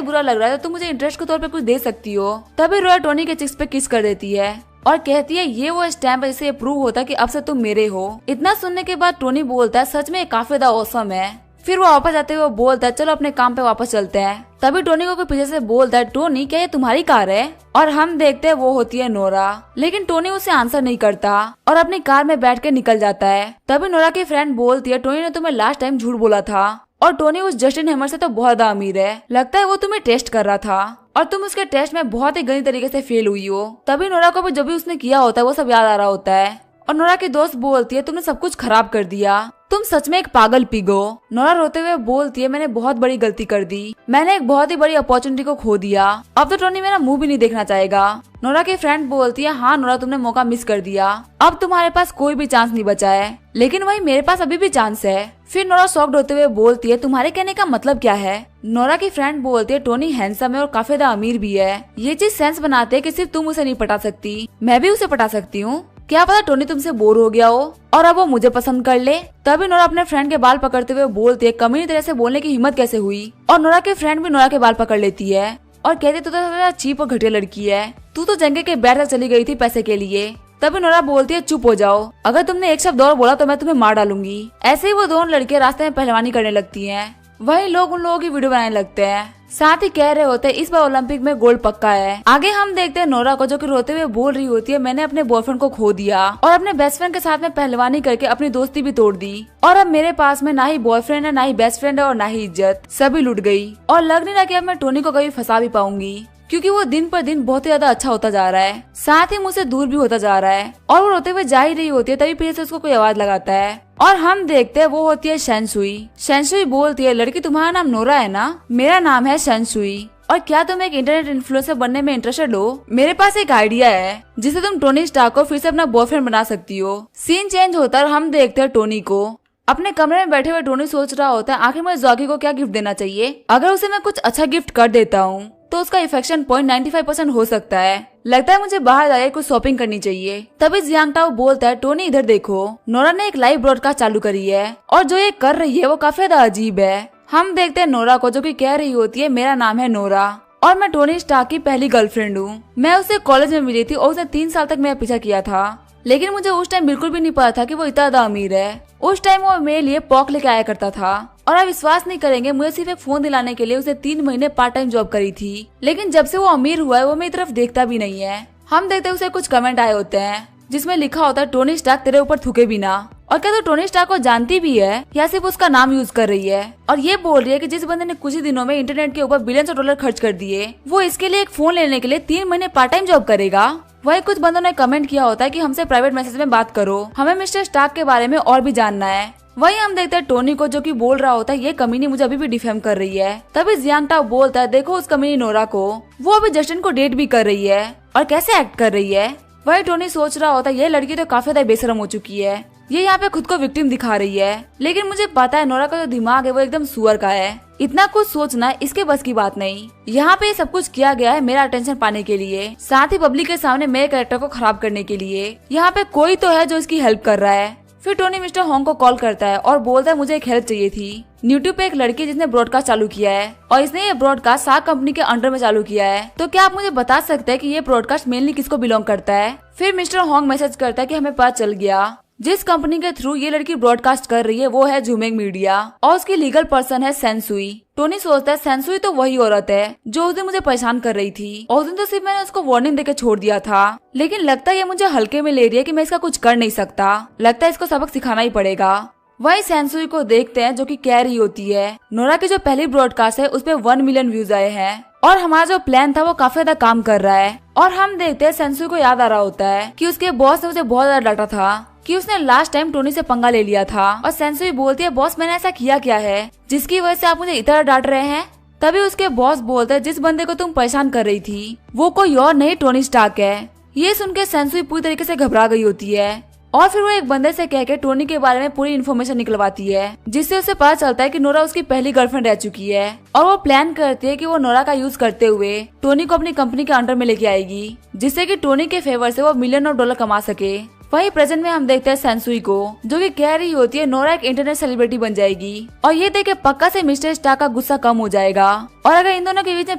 बुरा लग रहा है तो तुम मुझे इंटरेस्ट के तौर पे कुछ दे सकती हो। तभी रोया टोनी के चिक्स पे किस कर देती है और कहती है ये वो स्टैम्प है जिससे प्रूव होता है कि अब से तुम मेरे हो। इतना सुनने के बाद टोनी बोलता है सच में काफी ज्यादा औसम है। फिर वो वापस आते हुए बोलता है चलो अपने काम पे वापस चलते हैं। तभी टोनी को पीछे से बोलता है टोनी क्या ये तुम्हारी कार है, और हम देखते हैं वो होती है नोरा। लेकिन टोनी उसे आंसर नहीं करता और अपनी कार में बैठ के निकल जाता है। तभी नोरा की फ्रेंड बोलती है टोनी ने तुम्हें लास्ट टाइम झूठ बोला था और टोनी उस जस्टिन हेमर से तो बहुत ज्यादा अमीर है, लगता है वो तुम्हें टेस्ट कर रहा था और तुम उसके टेस्ट में बहुत ही गंदी तरीके से फेल हुई हो। तभी नोरा को भी जो भी उसने किया होता है वो सब याद आ रहा होता है और नोरा की दोस्त बोलती है तुमने सब कुछ खराब कर दिया, तुम सच में एक पागल पिगो। नोरा रोते हुए बोलती है मैंने बहुत बड़ी गलती कर दी, मैंने एक बहुत ही बड़ी अपॉर्चुनिटी को खो दिया, अब तो टोनी मेरा मुंह भी नहीं देखना चाहेगा। नोरा की फ्रेंड बोलती है हाँ नोरा तुमने मौका मिस कर दिया, अब तुम्हारे पास कोई भी चांस नहीं बचा है, लेकिन वही मेरे पास अभी भी चांस है। फिर नोरा शॉक्ड होते हुए बोलती है तुम्हारे कहने का मतलब क्या है। नोरा की फ्रेंड बोलती है टोनी हैंडसम है और काफी ज्यादा अमीर भी है, ये चीज सेंस बनाते है कि सिर्फ तुम उसे नहीं पटा सकती, मैं भी उसे पटा सकती हूँ। क्या पता टोनी तुमसे बोर हो गया हो और अब वो मुझे पसंद कर ले। तभी नोरा अपने फ्रेंड के बाल पकड़ते हुए बोलती है कमीनी तरह से बोलने की हिम्मत कैसे हुई, और नोरा के फ्रेंड भी नोरा के बाल पकड़ लेती है और कहती तू तो चीप और घटिया लड़की है, तू तो जंगे के बैठ तक चली गई थी पैसे के लिए। तभी नोरा बोलती है चुप हो जाओ, अगर तुमने एक शब्द और बोला तो मैं तुम्हें मार डालूंगी। ऐसे ही वो दोनों लड़कियां रास्ते में पहलवानी करने लगती हैं। वही लोग उन लोगों की वीडियो बनाने लगते हैं, साथ ही कह रहे होते हैं इस बार ओलंपिक में गोल्ड पक्का है। आगे हम देखते हैं नोरा को जो कि रोते हुए बोल रही होती है मैंने अपने बॉयफ्रेंड को खो दिया और अपने बेस्ट फ्रेंड के साथ में पहलवानी करके अपनी दोस्ती भी तोड़ दी, और अब मेरे पास में ना ही बॉयफ्रेंड है, ना ही बेस्ट फ्रेंड है और ना ही इज्जत, सभी लुट गई। और लग नहीं रहा कि अब मैं टोनी को कभी फंसा भी पाऊंगी क्योंकि वो दिन पर दिन बहुत ही ज्यादा अच्छा होता जा रहा है, साथ ही मुझसे दूर भी होता जा रहा है। और वो रोते हुए जा ही रही होती है तभी पीछे से उसको कोई आवाज लगाता है और हम देखते हैं वो होती है शेंसुई। शेंसुई बोलती है लड़की तुम्हारा नाम नोरा है ना, मेरा नाम है शेंसुई, और क्या तुम एक इंटरनेट इन्फ्लुएंसर बनने में इंटरेस्टेड हो। मेरे पास एक आइडिया है जिसे तुम टोनी स्टार्क को फिर से अपना बॉयफ्रेंड बना सकती हो। सीन चेंज होता है और हम देखते हैं टोनी को। अपने कमरे में बैठे हुए टोनी सोच रहा होता है आखिर मुझे जॉकी को क्या गिफ्ट देना चाहिए, अगर उसे मैं कुछ अच्छा गिफ्ट कर देता हूँ तो उसका इफेक्शन पॉइंट 95% हो सकता है, लगता है मुझे बाहर जाकर कुछ शॉपिंग करनी चाहिए। तभी जियांगटाओ बोलता है टोनी इधर देखो, नोरा ने एक लाइव ब्रॉडकास्ट चालू करी है और जो ये कर रही है वो काफी ज्यादा अजीब है। हम देखते हैं नोरा को जो कि कह रही होती है मेरा नाम है नोरा और मैं टोनी स्टार्क की पहली गर्लफ्रेंड हूँ। मैं उससे कॉलेज में मिली थी और उसने 3 साल तक मेरा पीछा किया था, लेकिन मुझे उस टाइम बिल्कुल भी नहीं पता था कि वो इतना ज्यादा अमीर है। उस टाइम वो मेरे लिए पॉक लेके आया करता था और आप विश्वास नहीं करेंगे मुझे सिर्फ एक फोन दिलाने के लिए उसने 3 महीने पार्ट टाइम जॉब करी थी, लेकिन जब से वो अमीर हुआ है वो मेरी तरफ देखता भी नहीं है। हम देखते उसे कुछ कमेंट आए होते हैं जिसमें लिखा होता है टोनी स्टार्क तेरे ऊपर थूके बिना, और क्या तो टोनी स्टार्क को जानती भी है या सिर्फ उसका नाम यूज कर रही है, और ये बोल रही है कि जिस बंदे ने कुछ ही दिनों में इंटरनेट के ऊपर बिलियंस ऑफ डॉलर खर्च कर दिए वो इसके लिए एक फोन लेने के लिए 3 महीने पार्ट टाइम जॉब करेगा। वही कुछ बंदों ने कमेंट किया होता है कि हमसे प्राइवेट मैसेज में बात करो, हमें मिस्टर स्टार्क के बारे में और भी जानना है। वही हम देखते हैं टोनी को जो कि बोल रहा होता है ये कमीनी मुझे अभी भी डिफेम कर रही है। तभी जियांगटाओ बोलता है देखो उस कमीनी नोरा को, वो अभी जस्टिन को डेट भी कर रही है और कैसे एक्ट कर रही है। वही टोनी सोच रहा होता है ये लड़की तो काफी ज्यादा बेशरम हो चुकी है, ये यहाँ पे खुद को विक्टिम दिखा रही है, लेकिन मुझे पता है नोरा का जो दिमाग है वो एकदम सुअर का है, इतना कुछ सोचना इसके बस की बात नहीं। यहाँ पे सब कुछ किया गया है मेरा अटेंशन पाने के लिए, साथ ही पब्लिक के सामने मेरे कैरेक्टर को खराब करने के लिए। यहाँ पे कोई तो है जो इसकी हेल्प कर रहा है। फिर टोनी मिस्टर होंग को कॉल करता है और बोलता है मुझे एक हेल्प चाहिए थी। यूट्यूब पे एक लड़की जिसने ब्रॉडकास्ट चालू किया है और इसने ये ब्रॉडकास्ट साग कंपनी के अंडर में चालू किया है, तो क्या आप मुझे बता सकते हैं कि ये ब्रॉडकास्ट मेनली किसको बिलोंग करता है। फिर मिस्टर होंग मैसेज करता है कि हमें पता चल गया। जिस कंपनी के थ्रू ये लड़की ब्रॉडकास्ट कर रही है वो है जूमिंग मीडिया और उसकी लीगल पर्सन है सेंसुई। टोनी सोचता है सेंसुई तो वही औरत है जो उस दिन मुझे परेशान कर रही थी और उस दिन तो सिर्फ मैंने उसको वार्निंग देके छोड़ दिया था, लेकिन लगता है ये मुझे हल्के में ले रही है कि मैं इसका कुछ कर नहीं सकता, लगता है इसको सबक सिखाना ही पड़ेगा। वही सेंसुई को देखते हैं जो कि कह रही होती है नोरा की जो पहली ब्रॉडकास्ट है उसपे 1 मिलियन व्यूज आए हैं और हमारा जो प्लान था वो काफी ज्यादा काम कर रहा है। और हम देखते हैं सेंसुई को याद आ रहा होता है कि उसके बॉस ने उसे बहुत ज्यादा डांटा था कि उसने लास्ट टाइम टोनी से पंगा ले लिया था और सेंसुई बोलती है बॉस मैंने ऐसा किया क्या है जिसकी वजह से आप मुझे इतना डांट रहे हैं। तभी उसके बॉस बोलते हैं जिस बंदे को तुम परेशान कर रही थी वो कोई और नहीं टोनी स्टार्क है। ये सुन के सेंसुई पूरी तरीके से घबरा गई होती है और फिर वो एक बंदे से कह के टोनी के बारे में पूरी इन्फॉर्मेशन निकलवाती है जिससे उसे पता चलता है कि नोरा उसकी पहली गर्लफ्रेंड रह चुकी है और वो प्लान करती है कि वो नोरा का यूज करते हुए टोनी को अपनी कंपनी के अंडर में लेके आएगी जिससे कि टोनी के फेवर से वो मिलियन ऑफ डॉलर कमा सके। वही प्रेजेंट में हम देखते हैं सेंसुई को जो कि कह रही होती है नोरा एक इंटरनेट सेलिब्रिटी बन जाएगी और ये देख के पक्का से मिस्टर स्टार्क का गुस्सा कम हो जाएगा और अगर इन दोनों के बीच में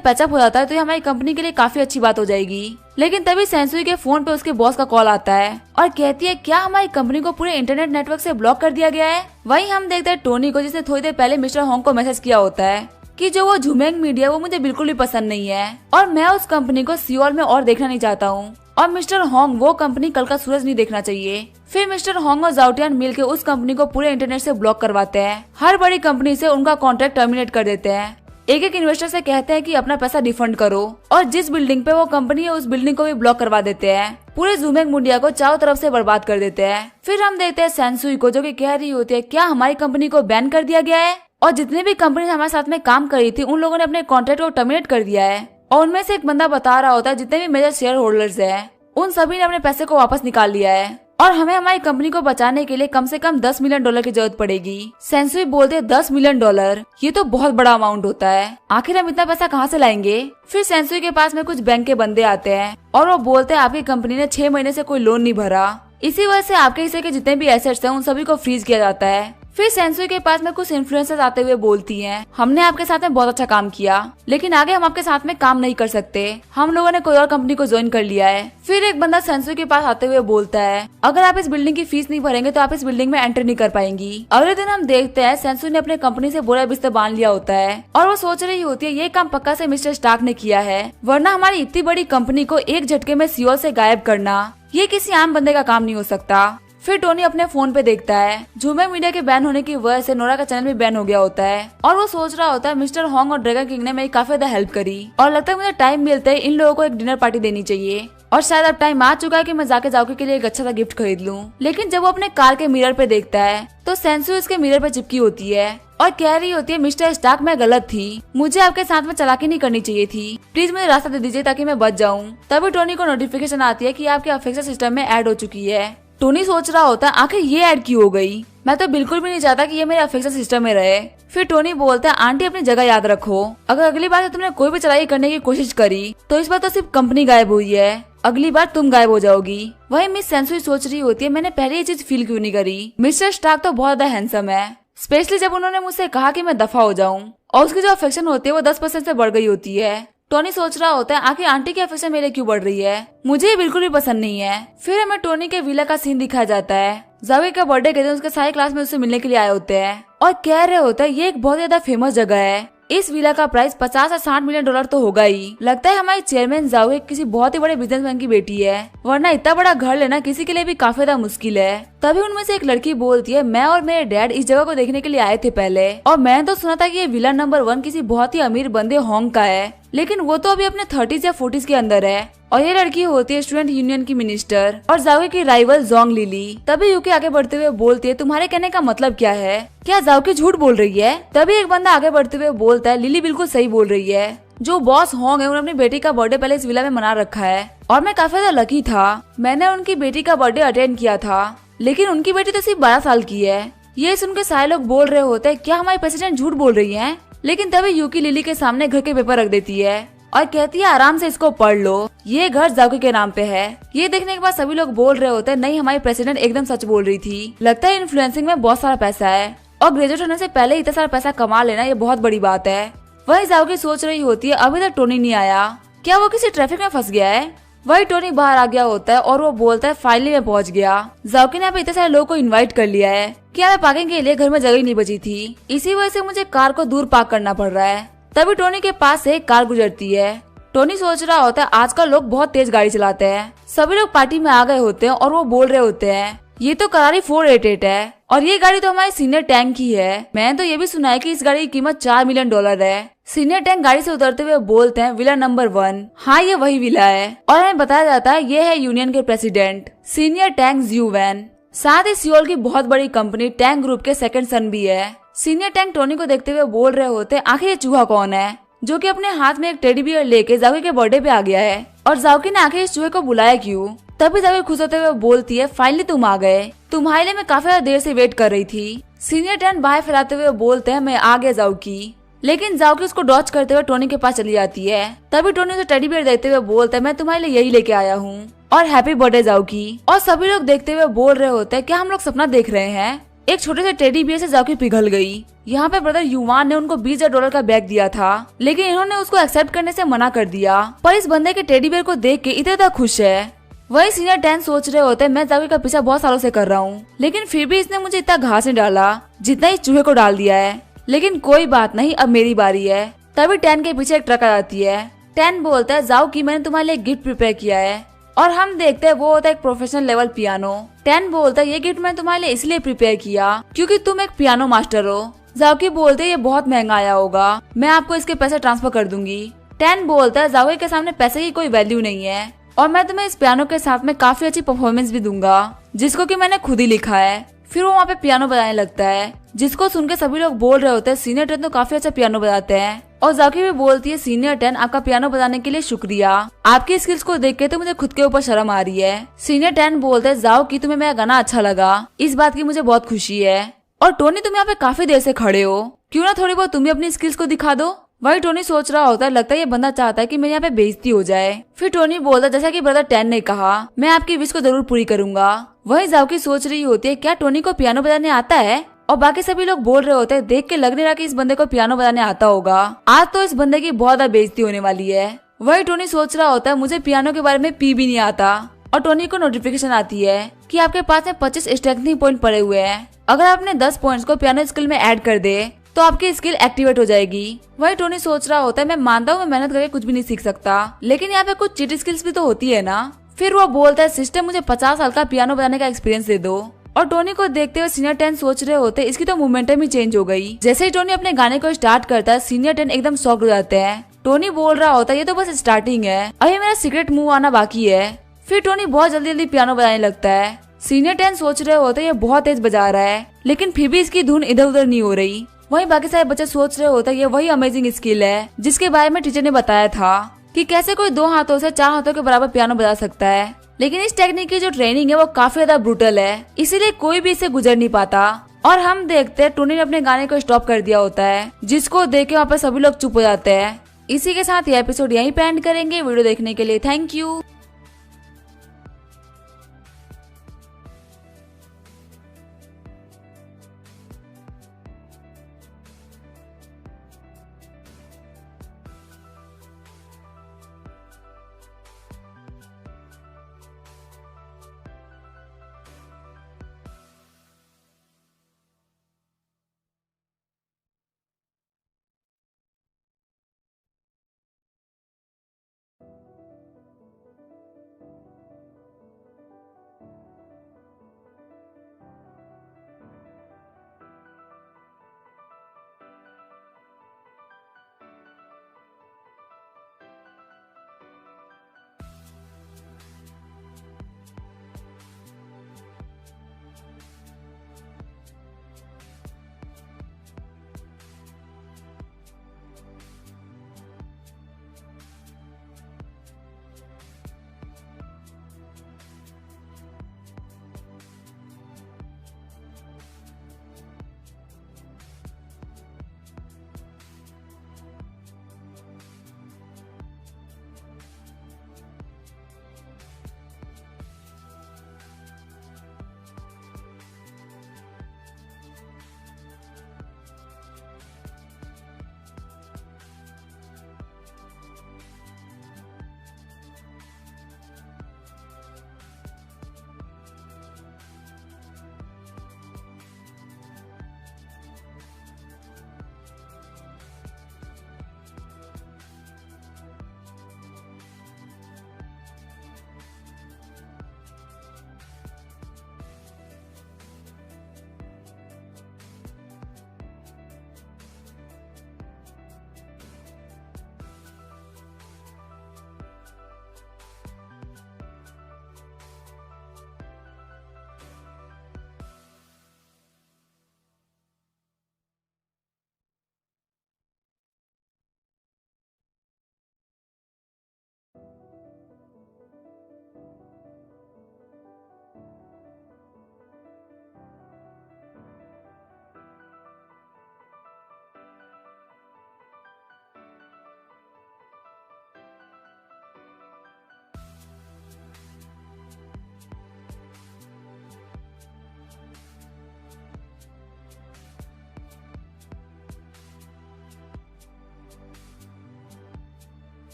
पैचअप हो जाता है तो ये हमारी कंपनी के लिए काफी अच्छी बात हो जाएगी। लेकिन तभी सेंसुई के फोन पे उसके बॉस का कॉल आता है और कहती है क्या हमारी कंपनी को पूरे इंटरनेट नेटवर्क से ब्लॉक कर दिया गया है। वही हम देखते हैं टोनी को जिसने थोड़ी देर पहले मिस्टर होंग को मैसेज किया होता है कि जो वो जूमिंग मीडिया वो मुझे बिल्कुल भी पसंद नहीं है और मैं उस कंपनी को सियोल में और देखना नहीं चाहता हूँ और मिस्टर होंग वो कंपनी कल का सूरज नहीं देखना चाहिए। फिर मिस्टर होंग और जाउटियान मिलकर उस कंपनी को पूरे इंटरनेट से ब्लॉक करवाते हैं, हर बड़ी कंपनी से उनका कॉन्ट्रैक्ट टर्मिनेट कर देते हैं, एक एक इन्वेस्टर से कहते हैं कि अपना पैसा रिफंड करो और जिस बिल्डिंग पे वो कंपनी है उस बिल्डिंग को भी ब्लॉक करवा देते हैं, पूरे जूमिंग मीडिया को चारों तरफ से बर्बाद कर देते हैं। फिर हम देखते हैं सेंसुई को जो कि कह रही होती है क्या हमारी कंपनी को बैन कर दिया गया है और जितने भी कंपनी हमारे साथ में काम कर रही थी उन लोगों ने अपने कॉन्ट्रैक्ट को टर्मिनेट कर दिया है और उनमें से एक बंदा बता रहा होता है जितने भी मेजर शेयर होल्डर्स है उन सभी ने अपने पैसे को वापस निकाल लिया है और हमें हमारी कंपनी को बचाने के लिए कम से कम 10 मिलियन डॉलर की जरूरत पड़ेगी। सेंसुई बोलते 10 मिलियन डॉलर, ये तो बहुत बड़ा अमाउंट होता है, आखिर हम इतना पैसा कहाँ से लाएंगे। फिर सेंसुई के पास में कुछ बैंक के बंदे आते हैं और वो बोलते हैं आपकी कंपनी ने 6 महीने से कोई लोन नहीं भरा, इसी वजह से आपके हिस्से के जितने भी एसेट्स हैं उन सभी को फ्रीज किया जाता है। फिर सेंसुई के पास में कुछ इन्फ्लुएंसर्स आते हुए बोलती हैं हमने आपके साथ में बहुत अच्छा काम किया लेकिन आगे हम आपके साथ में काम नहीं कर सकते, हम लोगों ने कोई और कंपनी को ज्वाइन कर लिया है। फिर एक बंदा सेंसुई के पास आते हुए बोलता है अगर आप इस बिल्डिंग की फीस नहीं भरेंगे तो आप इस बिल्डिंग में एंटर नहीं कर पाएंगी। अगले दिन हम देखते हैं सेंसुई ने अपने कंपनी से बुरा बिस्तर बांध लिया होता है और वो सोच रही होती है ये काम पक्का से मिस्टर स्टार्क ने किया है, वरना हमारी इतनी बड़ी कंपनी को एक झटके में सियोल से गायब करना ये किसी आम बंदे का काम नहीं हो सकता। फिर टोनी अपने फोन पे देखता है जूमिंग मीडिया के बैन होने की वजह से नोरा का चैनल भी बैन हो गया होता है और वो सोच रहा होता है मिस्टर होंग और ड्रैगन किंग ने मेरी काफी ज्यादा हेल्प करी और लगता है मुझे टाइम मिलते ही इन लोगों को एक डिनर पार्टी देनी चाहिए और शायद अब टाइम आ चुका है कि मैं जाके जाओके के लिए एक अच्छा सा गिफ्ट खरीद लूं। लेकिन जब वो अपने कार के मिरर पे देखता है तो सेंसुई उसके मिरर पे चिपकी होती है और कह रही होती है मिस्टर स्टार्क मैं गलत थी, मुझे आपके साथ में चालाकी नहीं करनी चाहिए थी, प्लीज मुझे रास्ता दे दीजिए ताकि मैं बच जाऊं। तभी टोनी को नोटिफिकेशन आती है कि आपके अफेक्शन सिस्टम में ऐड हो चुकी है। टोनी सोच रहा होता है आखिर ये ऐड क्यों हो गई, मैं तो बिल्कुल भी नहीं चाहता कि ये मेरे अफेक्शन सिस्टम में रहे। फिर टोनी बोलता है आंटी अपनी जगह याद रखो, अगर अगली बार तुमने कोई भी चढ़ाई करने की कोशिश करी तो इस बार तो सिर्फ कंपनी गायब हुई है, अगली बार तुम गायब हो जाओगी। वही मिस सेंसुई सोच रही होती है मैंने पहले ये चीज फील क्यों नहीं करी, मिस्टर स्टार्क तो बहुत ज्यादा हैंडसम है, स्पेशली जब उन्होंने मुझसे कहा कि मैं दफा हो जाऊं और उसकी जो अफेक्शन होती है वो 10% से बढ़ गई होती है। टोनी सोच रहा होता है आखिर आंटी की अफेक्शन मेरे क्यों बढ़ रही है, मुझे ये बिल्कुल भी पसंद नहीं है। फिर हमें टोनी के विला का सीन दिखाया जाता है, जावे का बर्थडे के दिन उसके सारे क्लास में उससे मिलने के लिए आए होते हैं और कह रहे होते हैं ये एक बहुत ज्यादा फेमस जगह है, इस विला का प्राइस 50 से 60 मिलियन डॉलर तो होगा ही। लगता है हमारी चेयरमैन जावे किसी बहुत ही बड़े बिजनेसमैन की बेटी है, वरना इतना बड़ा घर लेना किसी के लिए भी काफी ज्यादा मुश्किल है। तभी उनमें से एक लड़की बोलती है मैं और मेरे डैड इस जगह को देखने के लिए आए थे पहले और मैंने तो सुना था कि ये विला नंबर 1 किसी बहुत ही अमीर बंदे होंग का है, लेकिन वो तो अभी अपने 30s या 40s के अंदर है। और ये लड़की होती है स्टूडेंट यूनियन की मिनिस्टर और जावे की राइवल जोंग लिली। तभी यूकी आगे बढ़ते हुए बोलती है तुम्हारे कहने का मतलब क्या है, क्या जावे झूठ बोल रही है। तभी एक बंदा आगे बढ़ते हुए बोलता है लिली बिल्कुल सही बोल रही है, जो बॉस होंग है उन्होंने अपनी बेटी का बर्थडे पहले इस विला में मना रखा है और मैं काफी ज्यादा लकी था, मैंने उनकी बेटी का बर्थडे अटेंड किया था, लेकिन उनकी बेटी तो सिर्फ 12 साल की है। ये सुनकर सारे लोग बोल रहे होते हैं क्या हमारी प्रेसिडेंट झूठ बोल रही है। लेकिन तभी यूकी लिली के सामने घर के पेपर रख देती है और कहती है आराम से इसको पढ़ लो, ये घर जाओके के नाम पे है। ये देखने के बाद सभी लोग बोल रहे होते हैं नहीं हमारी प्रेसिडेंट एकदम सच बोल रही थी, लगता है इन्फ्लुएंसिंग में बहुत सारा पैसा है और ग्रेजुएट होने से पहले इतना सारा पैसा कमा लेना ये बहुत बड़ी बात है। वही जाओके सोच रही होती है अभी तक टोनी नहीं आया, क्या वो किसी ट्रैफिक में फंस गया है। वही टोनी बाहर आ गया होता है और वो बोलता है फाइनली मैं पहुंच गया। जाओकी ने यहाँ पे इतने सारे लोगों को इनवाइट कर लिया है कि यहाँ पे पार्किंग के लिए घर में जगह ही नहीं बची थी, इसी वजह से मुझे कार को दूर पार्क करना पड़ रहा है। तभी टोनी के पास से एक कार गुजरती है। टोनी सोच रहा होता है आजकल लोग बहुत तेज गाड़ी चलाते हैं। सभी लोग पार्टी में आ गए होते हैं और वो बोल रहे होते हैं ये तो करारी 488 है और ये गाड़ी तो हमारे सीनियर टैंक की है। मैंने तो ये भी सुना है कि इस गाड़ी की कीमत $4 मिलियन है। सीनियर टैंक गाड़ी से उतरते हुए बोलते हैं विला नंबर 1। हाँ ये वही विला है और हमें बताया जाता है ये है यूनियन के प्रेसिडेंट सीनियर टैंक ज्यू वैन। साथ ही सियोल की बहुत बड़ी कंपनी टैंक ग्रुप के सेकंड सन भी है। सीनियर टैंक टोनी को देखते हुए बोल रहे होते हैं आखिर ये चूहा कौन है जो कि अपने हाथ में एक टेडी बियर लेके जाओकी के बर्थडे पे आ गया है और जाओकी ने आखिर इस चूहे को बुलाया क्यों। तभी जाओकी खुश होते हुए बोलती है फाइनली तुम आ गए, तुम्हारे लिए मैं काफी देर से वेट कर रही थी। सीनियर टैंक बाहें फैलाते हुए बोलते हैं मैं आ गया जाओकी, लेकिन जाओकी उसको डॉच करते हुए टोनी के पास चली जाती है। तभी टोनी उसे टेडी बियर देते हुए बोलता है मैं तुम्हारे लिए यही लेके आया हूँ और हैप्पी बर्थडे जाओकी। और सभी लोग देखते हुए बोल रहे होते हैं क्या हम लोग सपना देख रहे हैं। एक छोटे से टेडी बियर से जाओकी पिघल गई। यहाँ पे ब्रदर युवान ने उनको $20,000 का बैग दिया था, लेकिन इन्होंने उसको एक्सेप्ट करने से मना कर दिया। पर इस बंदे के टेडी बियर को देख के इतने तक खुश है। वही सीनियर टैंक सोच रहे होते हैं मैं जाओकी का पीछा बहुत सालों से कर रहा हूँ, लेकिन फिर भी इसने मुझे इतना घास नहीं डाला जितना इस चूहे को डाल दिया है। लेकिन कोई बात नहीं, अब मेरी बारी है। तभी टैन के पीछे एक ट्रक आ जाती है। टैन बोलता है जाओकी मैंने तुम्हारे लिए गिफ्ट प्रिपेयर किया है और हम देखते हैं वो होता है एक प्रोफेशनल लेवल पियानो। टैन बोलता है ये गिफ्ट मैंने तुम्हारे लिए इसलिए प्रिपेयर किया क्योंकि तुम एक पियानो मास्टर हो। जाओकी बोलते है ये बहुत महंगा आया होगा, मैं आपको इसके पैसे ट्रांसफर कर दूंगी। टैन बोलता है जाओकी के सामने पैसे की कोई वैल्यू नहीं है और मैं तुम्हें इस पियानो के साथ में काफी अच्छी परफॉर्मेंस भी दूंगा जिसको कि मैंने खुद ही लिखा है। फिर वो वहाँ पे पियानो बजाने लगता है जिसको सुन के सभी लोग बोल रहे होते हैं सीनियर टैन तो काफी अच्छा पियानो बजाते हैं। और जाओकी भी बोलती है सीनियर टैन आपका पियानो बजाने के लिए शुक्रिया, आपकी स्किल्स को देख के तो मुझे खुद के ऊपर शर्म आ रही है। सीनियर टैन बोलते हैं जाओकी तुम्हें मेरा गाना अच्छा लगा, इस बात की मुझे बहुत खुशी है। और टोनी तुम यहाँ पे काफी देर से खड़े हो, क्यों ना थोड़ी बहुत तुम भी अपनी स्किल्स को दिखा दो। वही टोनी सोच रहा होता है लगता है ये बंदा चाहता है कि मेरे यहाँ पे बेइज्जती हो जाए। फिर टोनी बोलता है जैसा कि ब्रदर टैन ने कहा मैं आपकी विश को जरूर पूरी करूंगा। वही जाओकी सोच रही होती है क्या टोनी को पियानो बजाने आता है और बाकी सभी लोग बोल रहे होते हैं देख के लग नहीं रहा कि इस बंदे को पियानो बजाने आता होगा, आज तो इस बंदे की बहुत ज्यादा बेइज्जती होने वाली है। वही टोनी सोच रहा होता है मुझे पियानो के बारे में पी भी नहीं आता और टोनी को नोटिफिकेशन आती है कि आपके पास में 25 स्ट्रेंथनिंग पॉइंट पड़े हुए हैं, अगर आपने 10 पॉइंट्स को पियानो स्किल में ऐड कर दे तो आपकी स्किल एक्टिवेट हो जाएगी। वही टोनी सोच रहा होता है मैं मानता हूँ मैं मेहनत करके कुछ भी नहीं सीख सकता, लेकिन यहाँ पे कुछ चीट स्किल्स भी तो होती है ना। फिर वो बोलता है सिस्टर मुझे 50 साल का पियानो बजाने का एक्सपीरियंस दे दो। और टोनी को देखते हुए सीनियर टैन सोच रहे होते इसकी तो मोमेंटम ही चेंज हो गई। जैसे ही टोनी अपने गाने को स्टार्ट करता है सीनियर टैन एकदम शॉक्ड हो जाते हैं। टोनी बोल रहा होता है ये तो बस स्टार्टिंग है, अभी मेरा सीक्रेट मूव आना बाकी है। फिर टोनी बहुत जल्दी जल्दी पियानो बजाने लगता है। सीनियर टैन सोच रहे होते ये बहुत तेज बजा रहा है, लेकिन फिर भी इसकी धुन इधर उधर नहीं हो रही। वहीं बाकी सारे बच्चे सोच रहे होते ये वही अमेजिंग स्किल है जिसके बारे में टीचर ने बताया था कि कैसे कोई 2 हाथों से 4 हाथों के बराबर पियानो बजा सकता है। लेकिन इस टेक्निक की जो ट्रेनिंग है वो काफी ज्यादा ब्रूटल है, इसीलिए कोई भी इसे गुजर नहीं पाता। और हम देखते हैं टोनी ने अपने गाने को स्टॉप कर दिया होता है, जिसको देख के वहाँ पर सभी लोग चुप हो जाते हैं। इसी के साथ ये एपिसोड यहीं पे एंड करेंगे। वीडियो देखने के लिए थैंक यू।